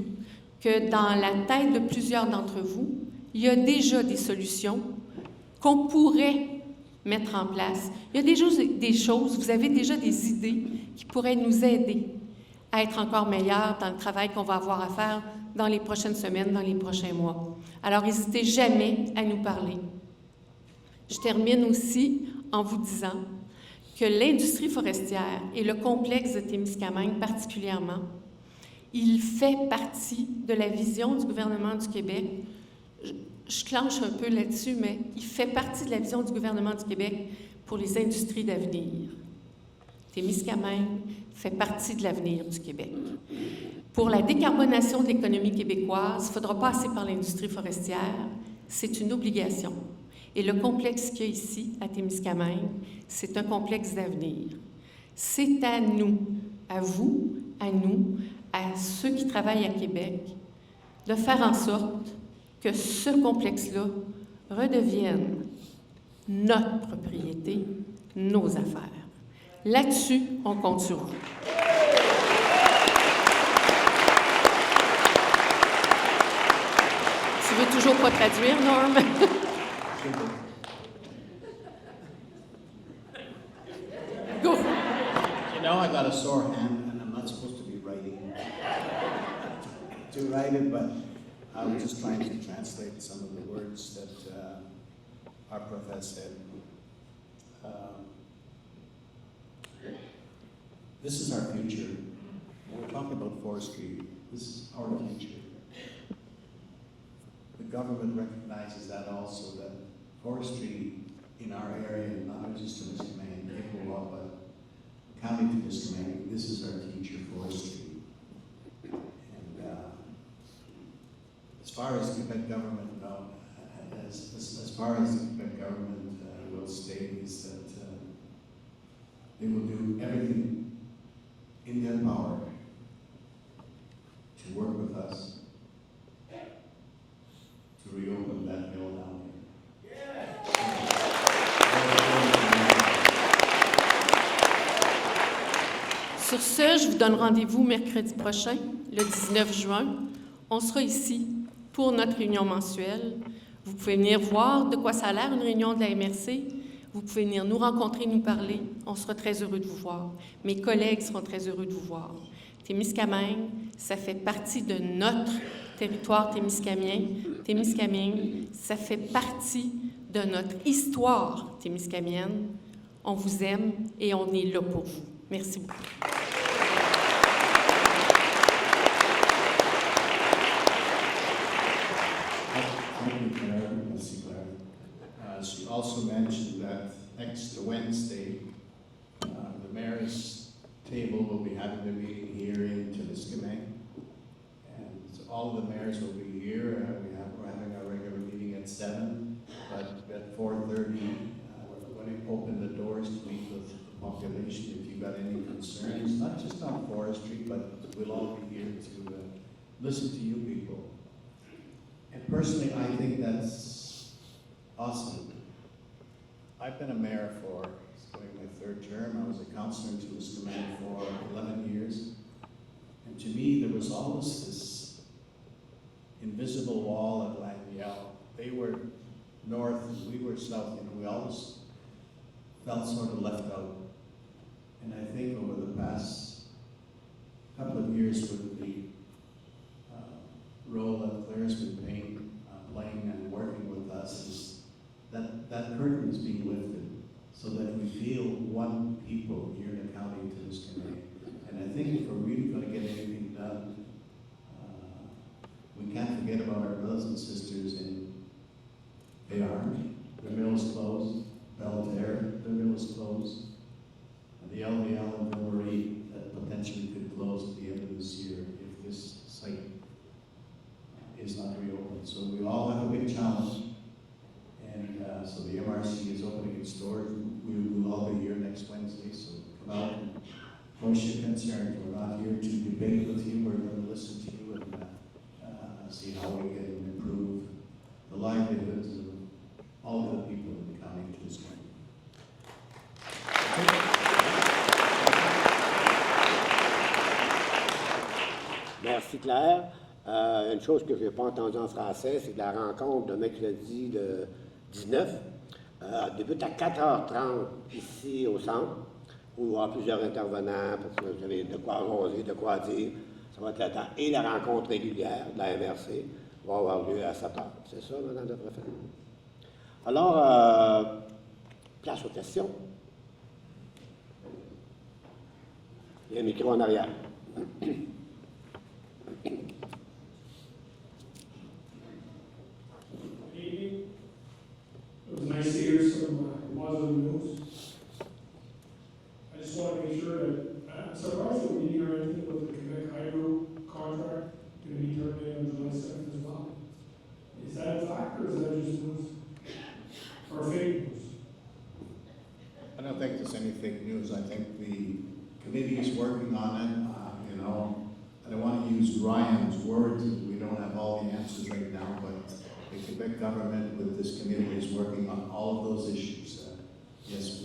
que dans la tête de plusieurs d'entre vous, il y a déjà des solutions qu'on pourrait mettre en place. Il y a des choses, vous avez déjà des idées qui pourraient nous aider à être encore meilleurs dans le travail qu'on va avoir à faire dans les prochaines semaines, dans les prochains mois. Alors, n'hésitez jamais à nous parler. Je termine aussi en vous disant que l'industrie forestière et le complexe de Témiscamingue particulièrement, Il fait partie de la vision du gouvernement du Québec. Je clenche un peu là-dessus, mais il fait partie de la vision du gouvernement du Québec pour les industries d'avenir. Témiscamingue fait partie de l'avenir du Québec. Pour la décarbonation de l'économie québécoise, il ne faudra passer par l'industrie forestière. C'est une obligation. Et le complexe qu'il y a ici, à Témiscamingue, c'est un complexe d'avenir. C'est à nous, à vous, à nous, à ceux qui travaillent à Québec, de faire en sorte que ce complexe-là redevienne notre propriété, nos affaires. Là-dessus, on compte sur vous. Tu veux toujours pas traduire, Norm? Go. You know, I got a sore hand, and I'm not supposed to be writing to write it, but I was just trying to translate some of the words that our professor said. This is our future. When we're talking about forestry, this is our future. The government recognizes that also, that forestry in our area, not just Témiscamingue, Chippewa, but County Témiscamingue, this is our future, forestry. And as far as the Quebec government, as far as the Quebec government will state is that they will do everything in their power to work with us to reopen that mill down here. Sur ce, je vous donne rendez-vous mercredi prochain, le 19 juin. On sera ici pour notre réunion mensuelle. Vous pouvez venir voir de quoi ça a l'air, une réunion de la MRC. Vous pouvez venir nous rencontrer, nous parler. On sera très heureux de vous voir. Mes collègues seront très heureux de vous voir. Témiscamingue, ça fait partie de notre territoire témiscamingue. Ça fait partie de notre histoire témiscamienne. On vous aime et on est là pour vous. Merci beaucoup. She also mentioned that next Wednesday, the mayor's table will be having the meeting here in Témiscamingue. And so all of the mayors will be here. We're having our regular meeting at 7, but at 4:30, we're going to open the doors to meet with the population. If you've got any concerns, not just on forestry, but we'll all be here to listen to you people. And personally, I think that's awesome. I've been a mayor for, it's going my 3rd term. I was a councillor in Témiscamingue for 11 years. And to me, there was always this invisible wall at Langdale. They were north and we were south, and we always felt sort of left out. And I think over the past couple of years with the role that Claire's been playing and working with us, is that curtain is being lifted so that we feel one people here in the county of Témiscamingue. And I think if we're really going to get anything done, we can't forget about our brothers and sisters in Béarn. Their mill is closed. Belterre, their mill is closed. And the LVL and Ville-Marie that potentially could close at the end of this year if this site is not reopened. So we all have a big challenge. And so the MRC is opening its doors. We will all be here next Wednesday, so come out and voice your concerns. We're not here to debate with you. We're going to listen to you and see how we can improve the livelihoods of all of the people in the county to this point. Merci Claire. Une chose que je n'ai pas entendue en français, c'est que la rencontre de mercredi le 19 débute à 4h30 ici au centre, où il y aura plusieurs intervenants, parce que vous avez de quoi jaser, de quoi dire. Ça va être le temps. Et la rencontre régulière de la MRC va avoir lieu à 7h. C'est ça, Madame la Préfète? Alors, place aux questions. Il y a un micro en arrière. make sure that, I'm surprised that we didn't hear anything about the Quebec Hydro contract to be terminated on July 7th as well. Is that a fact or is that just news? Or fake news? I don't think there's any fake news. I think the committee is working on it. You know, I don't want to use Ryan's words. We don't have all the answers right now, but the Quebec government with this committee is working on all of those issues. Yes,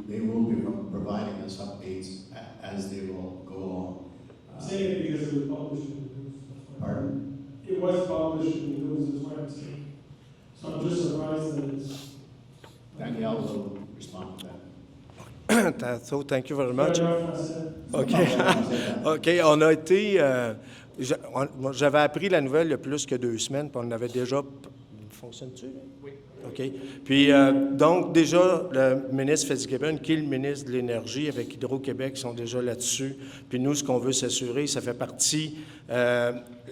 they will be providing us updates as they will go along. I'm saying it because it was published in the news. Pardon? It was published in the news, is what I'm saying. So I'm just surprised that it's. Danielle will respond to that. So, thank you very much. Fair enough, I said. OK. OK, on a été... j'avais appris la nouvelle il y a plus que 2 semaines, puis on avait déjà... Fonctionne-tu? Oui. OK. Puis, donc, déjà, le ministre Fitzgibbon, qui est le ministre de l'Énergie, avec Hydro-Québec, sont déjà là-dessus. Puis nous, ce qu'on veut s'assurer, ça fait partie...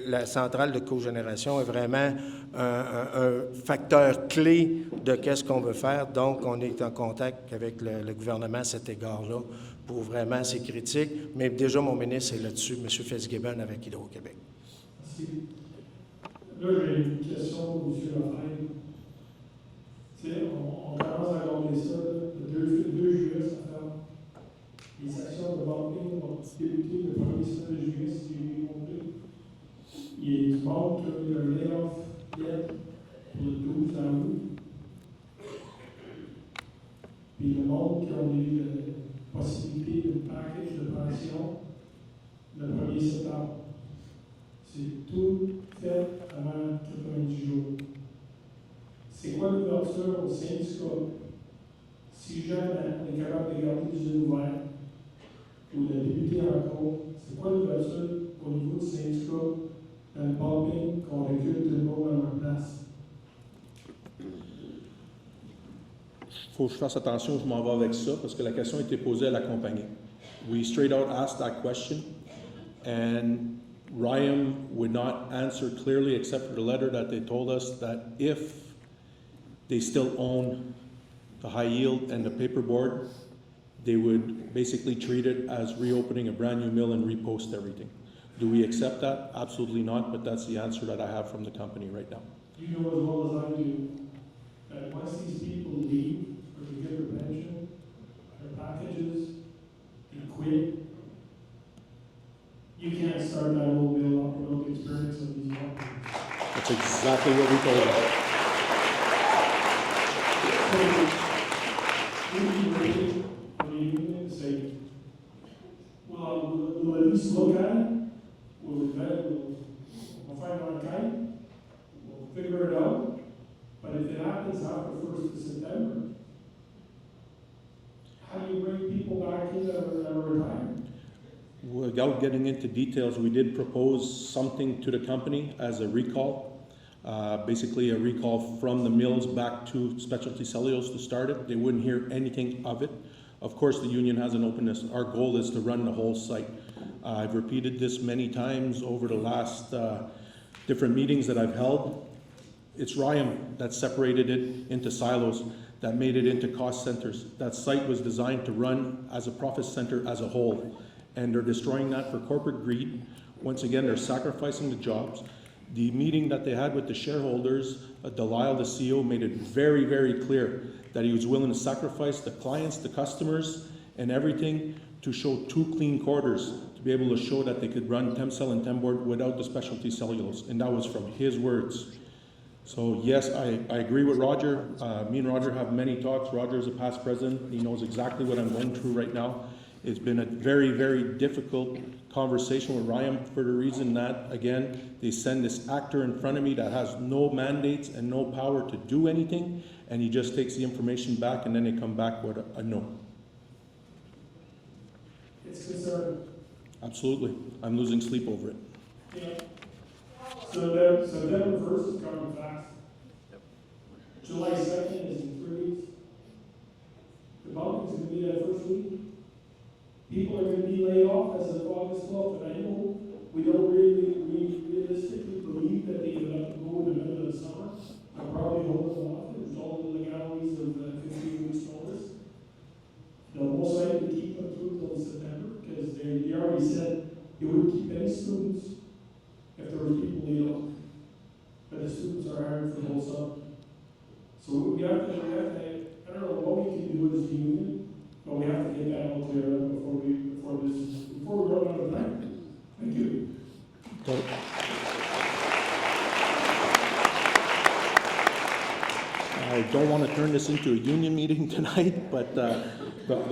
la centrale de cogénération est vraiment un facteur clé de qu'est-ce qu'on veut faire. Donc, on est en contact avec le gouvernement à cet égard-là pour vraiment ces critiques. Mais déjà, mon ministre est là-dessus, M. Fitzgibbon, avec Hydro-Québec. Merci. Là, j'ai une question au M. Lefebvre. Tu sais, on commence à regarder ça, le 2 juillet, ça fait les actions de banking vont débuter le 1er semaine de juillet, si j'ai bien compris. Il montre qu'il y a un layoff hier pour le 12 août. Puis il montre qu'ils ont eu la possibilité de package de pension le 1er septembre. C'est tout fait avant 90 jours. C'est quoi l'ouverture au syndicat? Si jamais on est capable de garder les yeux ouverts ou de débuter encore, c'est quoi l'ouverture au niveau du syndicat dans le pumping qu'on recule tout le monde à leur place? Il faut que je fasse attention où je m'en vais avec ça, parce que la question a été posée à la compagnie. We straight out asked that question, and Ryan would not answer clearly except for the letter that they told us that if they still own the high yield and the paperboard, they would basically treat it as reopening a brand new mill and repost everything. Do we accept that? Absolutely not, but that's the answer that I have from the company right now. You know as well as I do that once these people leave or to get their pension, their packages, and quit, you can't start that whole mill up without the experience of these operators. That's exactly what we told them. So, we need to wait for the union and say, well, we'll at least look at it, we'll find out time, we'll figure it out, but if it happens after 1st of September, how do you bring people back in that are retired? Without getting into details, we did propose something to the company as a recall. Basically a recall from the mills back to Specialty Cellulose to start it. They wouldn't hear anything of it. Of course, the union has an openness. Our goal is to run the whole site. I've repeated this many times over the last different meetings that I've held. It's Ryan that separated it into silos, that made it into cost centers. That site was designed to run as a profit center as a whole, and they're destroying that for corporate greed. Once again, they're sacrificing the jobs. The meeting that they had with the shareholders, Delisle, the CEO, made it very, very clear that he was willing to sacrifice the clients, the customers, and everything to show 2 clean quarters, to be able to show that they could run Temcel and Temboard without the specialty cellulose, and that was from his words. So yes, I agree with Roger. Me and Roger have many talks. Roger is a past president. He knows exactly what I'm going through right now. It's been a very, very difficult conversation with Ryan for the reason that, again, they send this actor in front of me that has no mandates and no power to do anything, and he just takes the information back, and then they come back with a no. It's concerning. Absolutely. I'm losing sleep over it. Yeah. So September 1st is coming fast. July 2nd is in 3 weeks. The bumping's going to be that first week. People are going to be laid off as of August 12th, and I know we don't really realistically believe that they would have to go in the middle of the summer. I'm probably holding off. There's all the legalities of 15 weeks notice. They'll most whole site would keep them through till September, because they already said they wouldn't keep any students if there was people laid off. But the students are hired for the whole summer. So we have to, I don't know what we can do as a union, but we have to get that all clear before we run out of time. Thank you. I don't want to turn this into a union meeting tonight, but the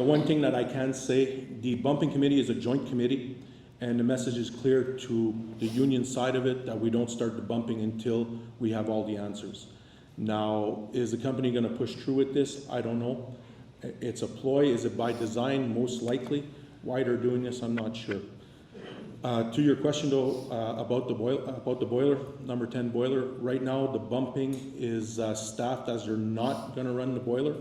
one thing that I can say, the bumping committee is a joint committee, and the message is clear to the union side of it that we don't start the bumping until we have all the answers. Now, is the company going to push through with this? I don't know. It's a ploy. Is it by design? Most likely. Why they're doing this, I'm not sure. To your question though, about the boiler, number 10 boiler, right now the bumping is staffed as they're not going to run the boiler.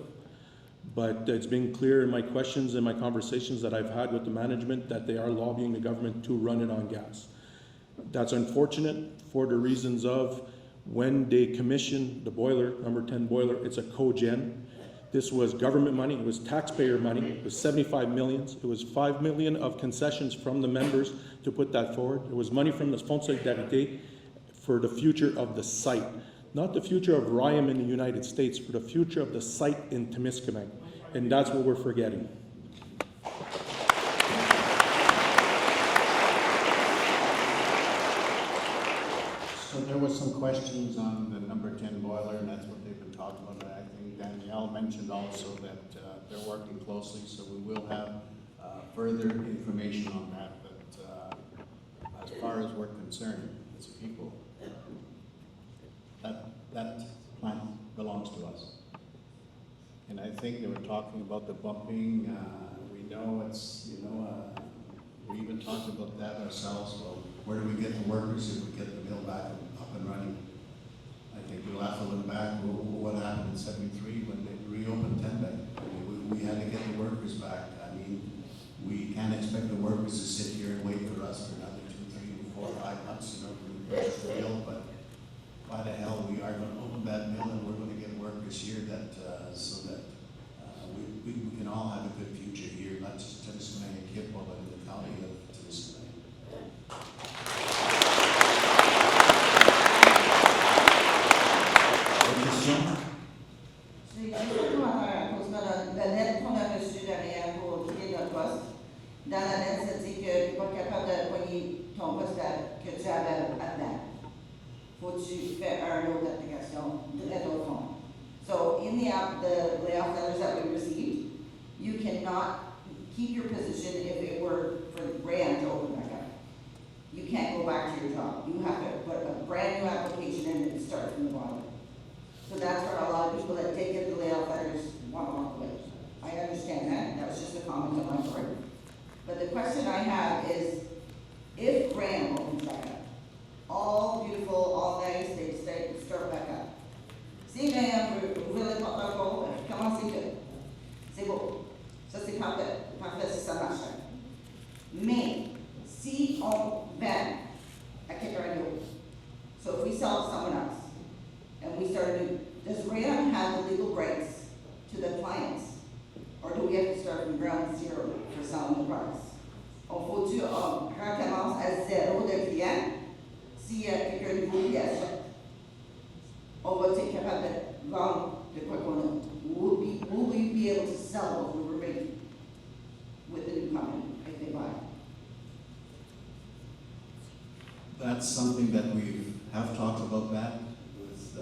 But it's been clear in my questions and my conversations that I've had with the management that they are lobbying the government to run it on gas. That's unfortunate for the reasons of when they commissioned the boiler, number 10 boiler, it's a cogen. This was government money, it was taxpayer money, it was 75 million. It was 5 million of concessions from the members to put that forward. It was money from the Fonds Solidarité for the future of the site. Not the future of RYAM in the United States, for the future of the site in Temiskaming. And that's what we're forgetting. So there was some questions on the number 10 boiler, and that's what they've been talking about. I think Danielle mentioned also that they're working closely, so we will have further information on that. But as far as we're concerned, as people, that plant belongs to us. And I think they were talking about the bumping. We know it's, we even talked about that ourselves. Well, where do we get the workers if we get the mill back up and running? I think we'll have to look back what happened in '73 when they reopened Tenbay. We had to get the workers back. I mean, we can't expect the workers to sit here and wait for us for another 2, 3, 4, 5 months, to purchase the mill. But why the hell, we are going to open that mill and we're going to get workers here that so that we can all have a good future here, not just Temiskaming and Kippa, but in the county of Temiskaming. J'ai exactement à cause de la lettre qu'on a reçue derrière pour quitter notre poste. Dans la lettre, ça dit que tu n'es pas capable de poigner ton poste que tu avais avant. Faut que tu fais une autre application de l'autre fond. So in the layoff letters that we received, you cannot keep your position if it were for RYAM to open back up. You can't go back to your job. You have to put a brand new application in and start from the bottom. So that's where a lot of people that did get the layoff letters want to walk away. I understand that. That was just a comment on my part. But the question I have is, if RYAM opens back up, all beautiful, all nice, they start back up. Si RYAM ouvrir les portes encore, comment c'est que? C'est beau. Ça c'est parfait. Parfait si ça marche. Mais, si on ban à quelqu'un d'autre, so if we sell to someone else, and we start new, does RYAM have the legal rights to the clients? Or do we have to start from ground zero for selling the products? On faut-tu recommence à zéro de clients s'il y a quelqu'un de nouveau qui achète? On va être capable de vendre de quoi qu'on a? Will we be able to sell what we were making with the new company if they buy? That's something that we have talked about that with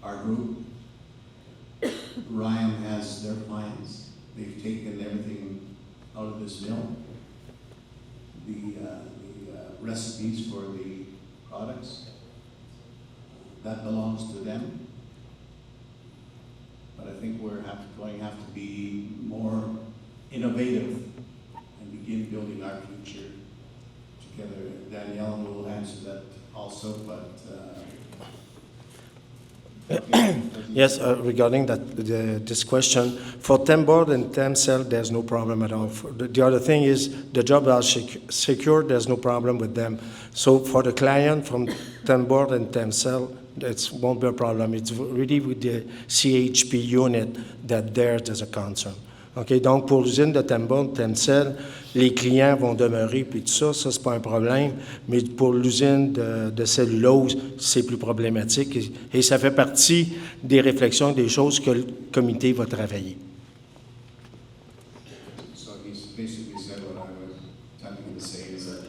our group. RYAM has their plans. They've taken everything out of this mill. The recipes for the products, that belongs to them. But I think we're going to have to be more innovative and begin building our future together. Danielle will answer that also, but Yes, regarding this question, for Temboard and Temcell, there's no problem at all. The other thing is the job are secure, there's no problem with them. So for the client from Temboard and Temcell, it won't be a problem. It's really with the CHP unit that there's a concern. OK? Donc, pour l'usine de Terrebonne, Temcel, les clients vont demeurer, puis tout ça, c'est pas un problème. Mais pour l'usine de cellulose, c'est plus problématique. Et ça fait partie des réflexions, des choses que le comité va travailler. So he's basically said what I was attempting to say is that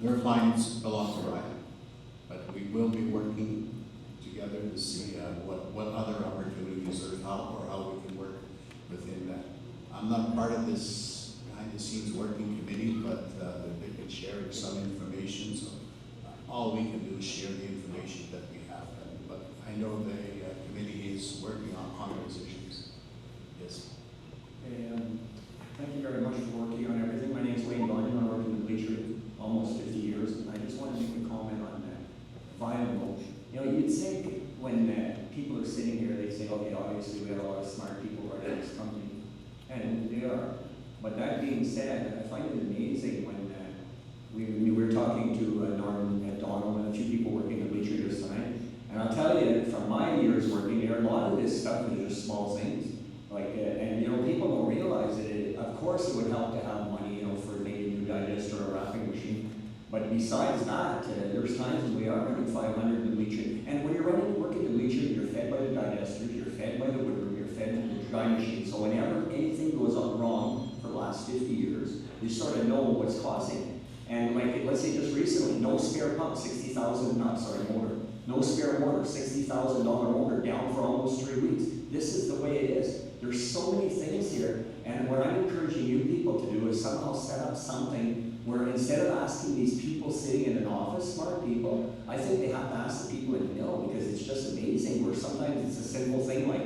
their clients belong to Ryan, but we will be working together to see what other opportunities or how we can work within that. I'm not part of this behind-the-scenes working committee, but they've been sharing some information, so all we can do is share the information that we have. But I know the committee is working on those issues. Yes. Thank you very much for working on everything. My name is Wayne Bunyan. I worked in the bleacher almost 50 years, and I just want to make a comment on that viable. You know, you'd say when people are sitting here, they say, okay, obviously we have a lot of smart people running this company. And they are. But that being said, I find it amazing when we were talking to Norm at Donald and a few people working at Bleacher this tonight. And I'll tell you, from my years working there, a lot of this stuff is just small things. Like, and you know, people don't realize it. Of course, it would help to have money, you know, for maybe a new digester or a wrapping machine. But besides that, there's times when we are running 500 in the Bleacher. And when you're working the Bleacher, you're fed by the digesters, you're fed by the woodroom, you're fed by the dry machine. So whenever anything goes up wrong for the last 50 years, you sort of know what's causing it. And like, let's say just recently, no spare pump, motor. No spare motor, $60,000 motor, down for almost 3 weeks. This is the way it is. There's so many things here. And what I'm encouraging you people to do is somehow set up something where instead of asking these people sitting in an office, smart people, I think they have to ask the people in the mill, because it's just amazing where sometimes it's a simple thing like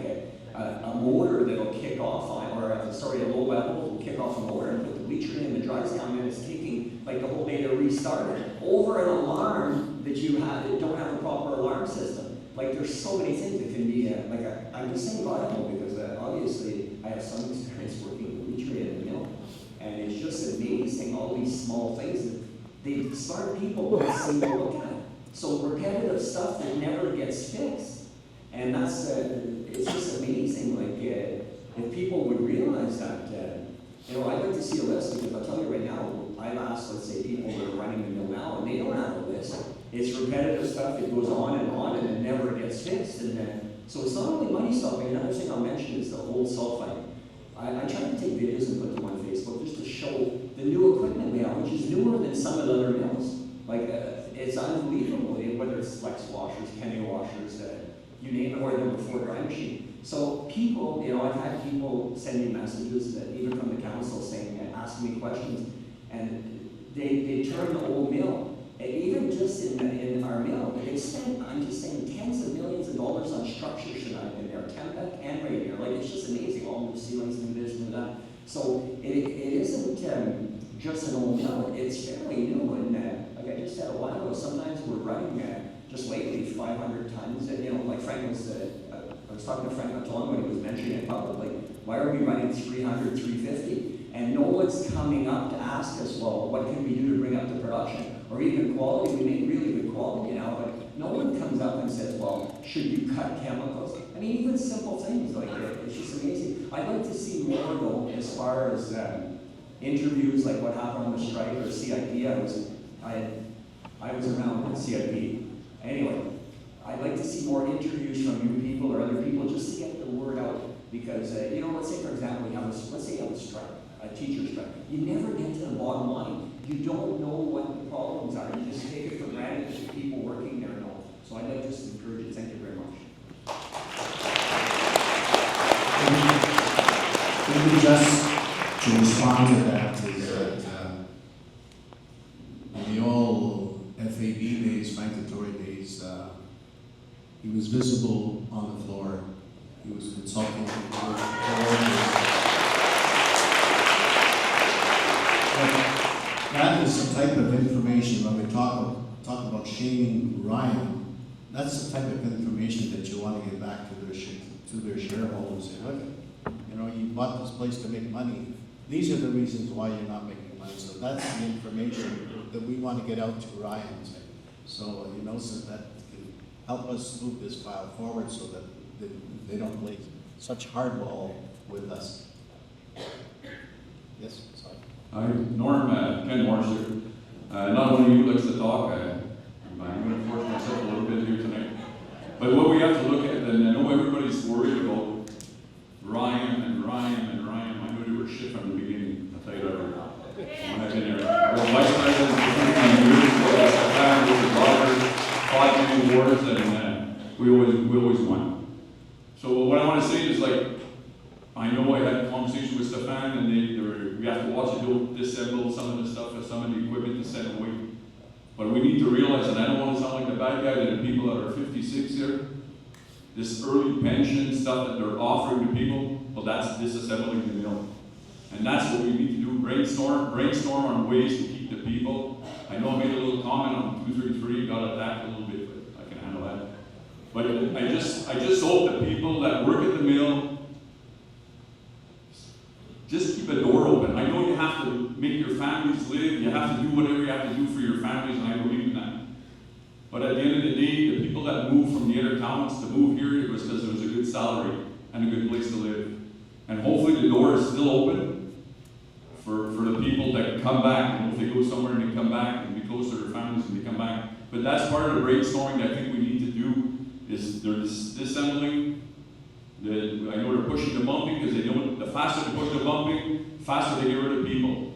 a motor that'll kick off on, or a low level will kick off a motor and put the bleacher in, the dries down, and it's taking like the whole day to restart it over an alarm that you don't have a proper alarm system. Like, there's so many things that can be I'm just saying viable because obviously I have some experience working with bleacher in the mill, and it's just amazing all these small things that the smart people don't seem to look at. So repetitive stuff that never gets fixed, and that's it's just amazing. Like, if people would realize that, you know, I'd like to see a list, because I'll tell you right now, I've asked, let's say, people that are running the mill now, and they don't have a list. It's repetitive stuff that goes on, and it never gets fixed. And so it's not only money stopping. Another thing I'll mention is the old sulfite. I try to take videos and put them on Facebook just to show the new equipment we have, which is newer than some of the other mills. Like, it's unbelievable, whether it's flex washers, Kenny washers, you name it, or number 4 dry machine. So people, you know, I've had people send me messages, even from the council, saying, asking me questions, and they turn the old mill. And even just in our mill, they spend, I'm just saying, tens of millions of dollars on structure tonight in there, Tembec and Rainier. Like, it's just amazing, all the ceilings and this and that. So it isn't just an old mill, it's fairly new. And like I just said a while ago, sometimes we're running just lately 500 tons. And, you know, like Frank was, I was talking to Frank not too long when he was mentioning it publicly. Why are we running 300, 350? And no one's coming up to ask us, well, what can we do to bring up the production? Or even quality, we make really good quality now, but no one comes up and says, well, should you cut chemicals? I mean, even simple things like that, it's just amazing. I'd like to see more, though, as far as interviews, like what happened on the strike or CIP. I was around at CIP. Anyway, I'd like to see more interviews from you people or other people just to get the word out. Because, you know, let's say, for example, let's say you have a strike, a teacher strike. You never get to the bottom line. You don't know what the problems are. You just take it for granted that the people working there know. So I'd like to just encourage you. Thank you very much. Maybe just to respond to that is that in the old FAB days, Frank Dettori days, he was visible on the floor. He was consulting with the that is the type of information when we talk about shaming Ryan. That's the type of information that you want to get back to their shareholders. Say, look, you know, you bought this place to make money. These are the reasons why you're not making money. So that's the information that we want to get out to Ryan. So you know, so that help us move this file forward so that they don't play such hardball with us. Yes, sorry. Hi, Norm, Ken Morse here. Not one of you likes to talk. I'm going to force myself a little bit here tonight. But what we have to look at, and I know everybody's worried about Ryan. I knew they were shit from the beginning. I'll tell you that right now. When I've been there. I was vice president for 15 years, with the Dodgers, 5 many awards, and we always won. So what I want to say is, like, I know I had a conversation with Stefan, and we have to watch it, don't disassemble some of the stuff, some of the equipment to send away. But we need to realize, and I don't want to sound like the bad guy to the people that are 56 here, this early pension stuff that they're offering to people, well, that's disassembling the mill. And that's what we need to do, brainstorm on ways to keep the people. I know I made a little comment on 233, got attacked a little bit, but I can handle that. But I just hope that people that work at the mill, just keep a door open. I know you have to make your families live, you have to do whatever you have to do for your families, and I believe in that. But at the end of the day, the people that move from the other towns to move here, it was because there was a good salary and a good place to live. And hopefully the door is still open for the people that come back, and if they go somewhere and they come back and be close to their families and they come back. But that's part of the brainstorming that I think we need to do, is they're disassembling. I know they're pushing the bumping because they know the faster they push the bumping, faster they get rid of people.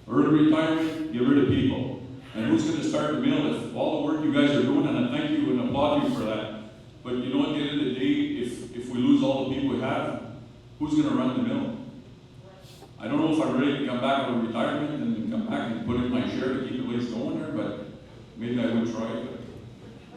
Early retirement, get rid of people. And who's going to start the mill if all the work you guys are doing, and I thank you and applaud you for that. But you know, at the end of the day, if we lose all the people we have, who's going to run the mill? I don't know if I'm ready to come back out of retirement and come back and put in my share to keep the place going there, but maybe I would try.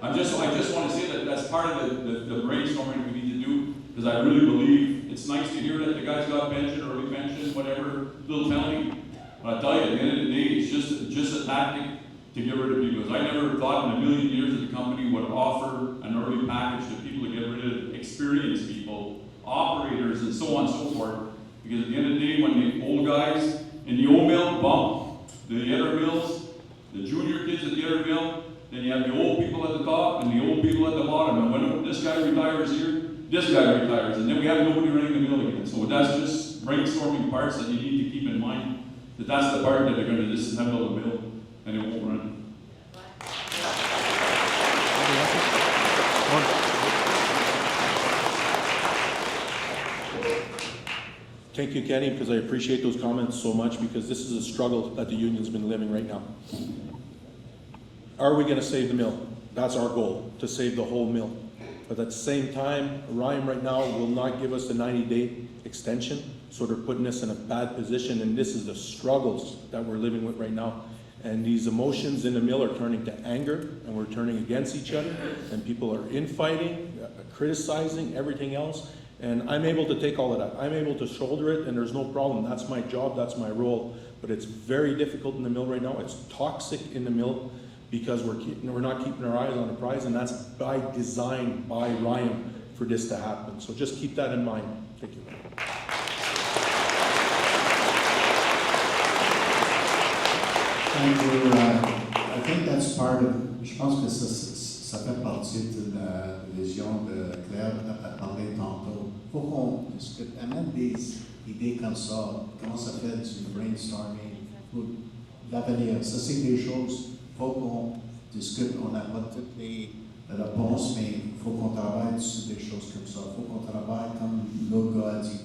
But I just want to say that that's part of the brainstorming we need to do, because I really believe it's nice to hear that the guys got pension, early pension, whatever, little penalty. But I tell you, at the end of the day, it's just a tactic to get rid of people. Because I never thought in a million years that the company would offer an early package to people to get rid of experienced people, operators, and so on and so forth. Because at the end of the day, when the old guys in the old mill bump the other mills, the junior kids at the other mill, then you have the old people at the top and the old people at the bottom. And when this guy retires here, this guy retires, and then we have nobody running the mill again. So that's just brainstorming parts that you need to keep in mind. That's the part that they're going to disassemble the mill, and it won't run. Thank you, Kenny, because I appreciate those comments so much, because this is a struggle that the union's been living right now. Are we going to save the mill? That's our goal, to save the whole mill. But at the same time, Ryan right now will not give us a 90-day extension, so they're putting us in a bad position, and this is the struggles that we're living with right now. And these emotions in the mill are turning to anger, and we're turning against each other, and people are infighting, criticizing, everything else. And I'm able to take all of that. I'm able to shoulder it, and there's no problem. That's my job, that's my role. But it's very difficult in the mill right now. It's toxic in the mill because we're not keeping our eyes on the prize, and that's by design by Ryan for this to happen. So just keep that in mind. Thank you. Thank you. I think that's part of, je pense que ça fait partie de la vision de Claire a parlé tantôt. Il faut qu'on discute, amène des idées comme ça, comment ça fait du brainstorming pour l'avenir. Ça, c'est des choses, il faut qu'on discute, on n'a pas toutes les réponses, mais il faut qu'on travaille sur des choses comme ça. Il faut qu'on travaille comme l'autre gars a dit.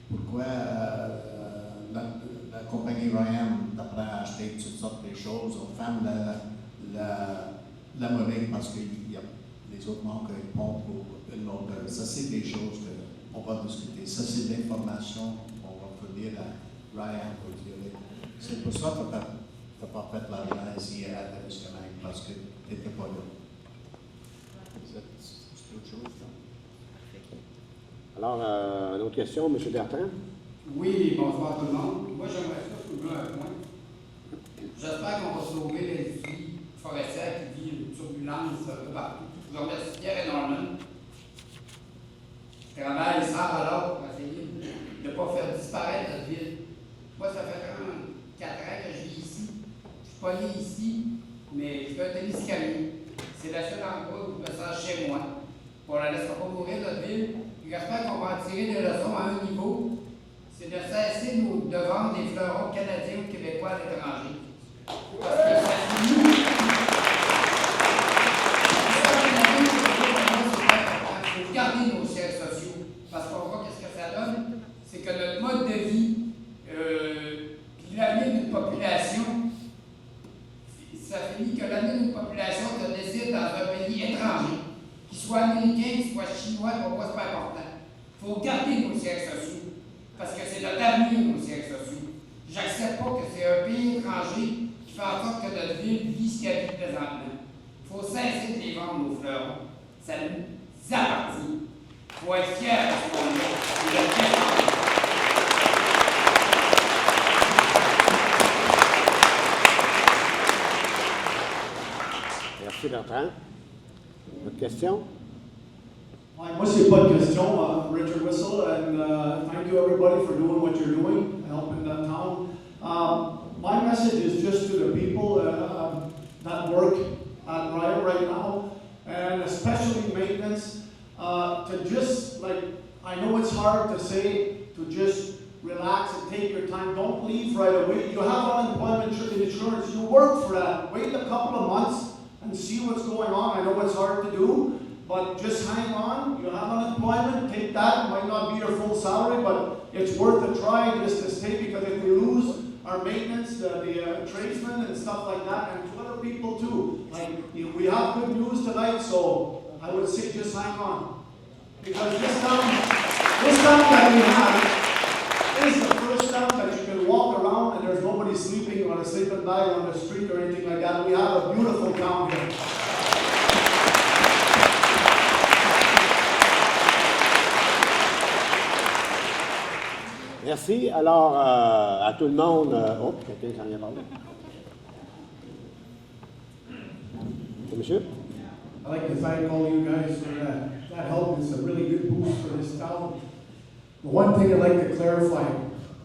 Pourquoi la compagnie Ryan apprend à acheter toutes sortes de choses aux femmes la monnaie parce qu'il y a les autres membres qui répondent pour une autre. Ça, c'est des choses qu'on va discuter. Ça, c'est de l'information qu'on va fournir à Ryan pour dire. C'est pour ça que tu n'as pas fait l'argent ici à Témiscamingue parce que tu n'étais pas là. C'est autre chose. Alors, une autre question, M. Bertrand? Oui, bonsoir tout le monde. Moi, j'aimerais ça soulever un point. J'espère qu'on va sauver l'industrie forestière qui vit une turbulence un peu partout. Je vous remercie Pierre énormément. Je travaille sans relâche pour essayer de ne pas faire disparaître notre ville. Moi, ça fait quand même 4 ans que je vis ici. Je ne suis pas né ici, mais je fais un Témiscamingue. C'est le seul endroit où je me sens chez moi. On ne la laissera pas mourir, notre ville. Puis j'espère qu'on va en tirer des leçons à un niveau. C'est de cesser de vendre des fleurons canadiens ou québécois à l'étranger. Parce que ça finit. Il faut garder nos sièges sociaux. Parce qu'on voit qu'est-ce que ça donne. C'est que notre mode de vie, puis l'avenir d'une population, ça finit que l'avenir d'une population se décide dans un pays étranger, qu'il soit américain, qu'il soit chinois, pour moi, c'est pas important. Il faut garder nos sièges sociaux, parce que c'est notre avenir, nos sièges sociaux. J'accepte pas que c'est un pays étranger qui fait en sorte que notre ville vit ce qu'elle vit présentement. Il faut cesser de les vendre, nos fleurons. Ça nous appartient. Il faut être fier de ce qu'on a et le défendre. Merci, Bertrand. Votre question? Hi, moi, c'est pas de question. Richard Whistle, and thank you everybody for doing what you're doing, helping that town. My message is just to the people that work at Riot right now, and especially maintenance, to just, like, I know it's hard to say, to just relax and take your time. Don't leave right away. You have unemployment insurance. You work for that. Wait a couple of months and see what's going on. I know it's hard to do, but just hang on. You have unemployment, take that. It might not be your full salary, but it's worth a try just to stay, because if we lose our maintenance, the tradesmen and stuff like that, and to other people too. Like, we have good news tonight, so I would say just hang on. Because this town that we have is the first town that you can walk around and there's nobody sleeping on a sleeping bag on the street or anything like that. We have a beautiful town here. Merci. Alors, à tout le monde... oh, quelqu'un s'en vient parler. C'est monsieur? I'd like to thank all you guys for that. That help is a really good boost for this town. The one thing I'd like to clarify,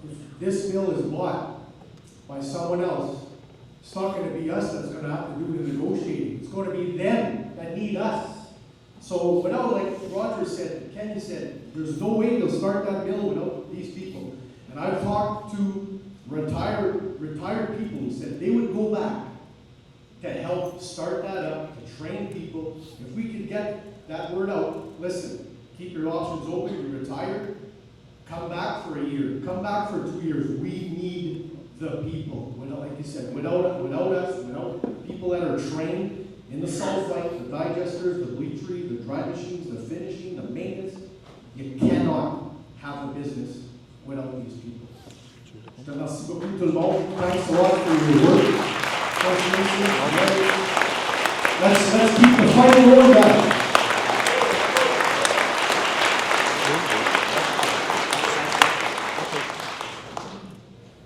if this mill is bought by someone else, it's not going to be us that's going to have to do the negotiating. It's going to be them that need us. So without, like Roger said, Kenny said, there's no way they'll start that mill without these people. And I've talked to retired people who said they would go back to help start that up, to train people. If we could get that word out, listen, keep your options open, you're retired, come back for a year, come back for 2 years. We need the people. Without, like you said, without us, without people that are trained in the sulfite, the digesters, the bleachery, the dry machines, the finishing, the maintenance, you cannot have a business without these people. Je te remercie beaucoup tout le monde. Thanks a lot for your work. Let's keep the fight going back.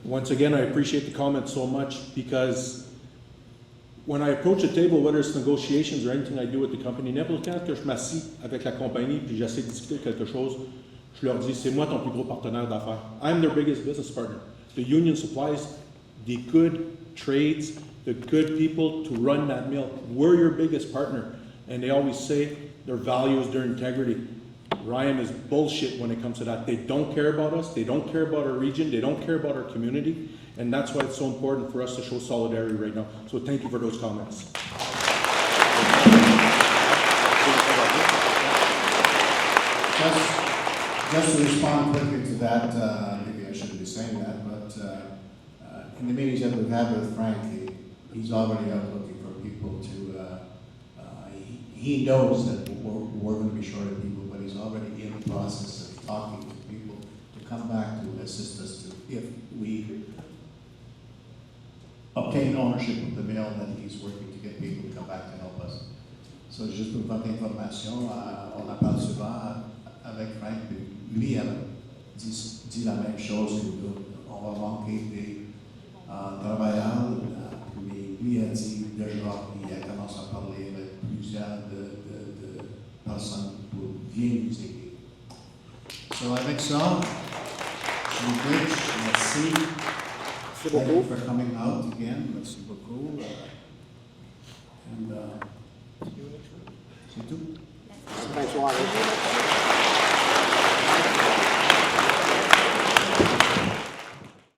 Once again, I appreciate the comment so much, because when I approach the table, whether it's negotiations or anything I do with the company, n'importe quand que je m'assis avec la compagnie puis j'essaie de discuter quelque chose, je leur dis, c'est moi ton plus gros partenaire d'affaires. I'm their biggest business partner. The union supplies the good trades, the good people to run that mill. We're your biggest partner. And they always say their values, their integrity. RYAM is bullshit when it comes to that. They don't care about us. They don't care about our region. They don't care about our community. And that's why it's so important for us to show solidarity right now. So thank you for those comments. Just to respond quickly to that, maybe I shouldn't be saying that, but in the meetings that we've had with Frank, he's already out looking for people to, he knows that we're going to be short of people, but he's already in the process of talking to people to come back to assist us if we obtain ownership of the mill, that he's working to get people to come back to help us. So juste pour votre information, on en parle souvent avec Frank, lui dit la même chose que nous. On va manquer des travailleurs, mais lui a dit déjà, il a commencé à parler avec plusieurs de personnes pour bien nous aider. So avec ça, je vous dis merci. Thank you for coming out again. Merci beaucoup. And soirée.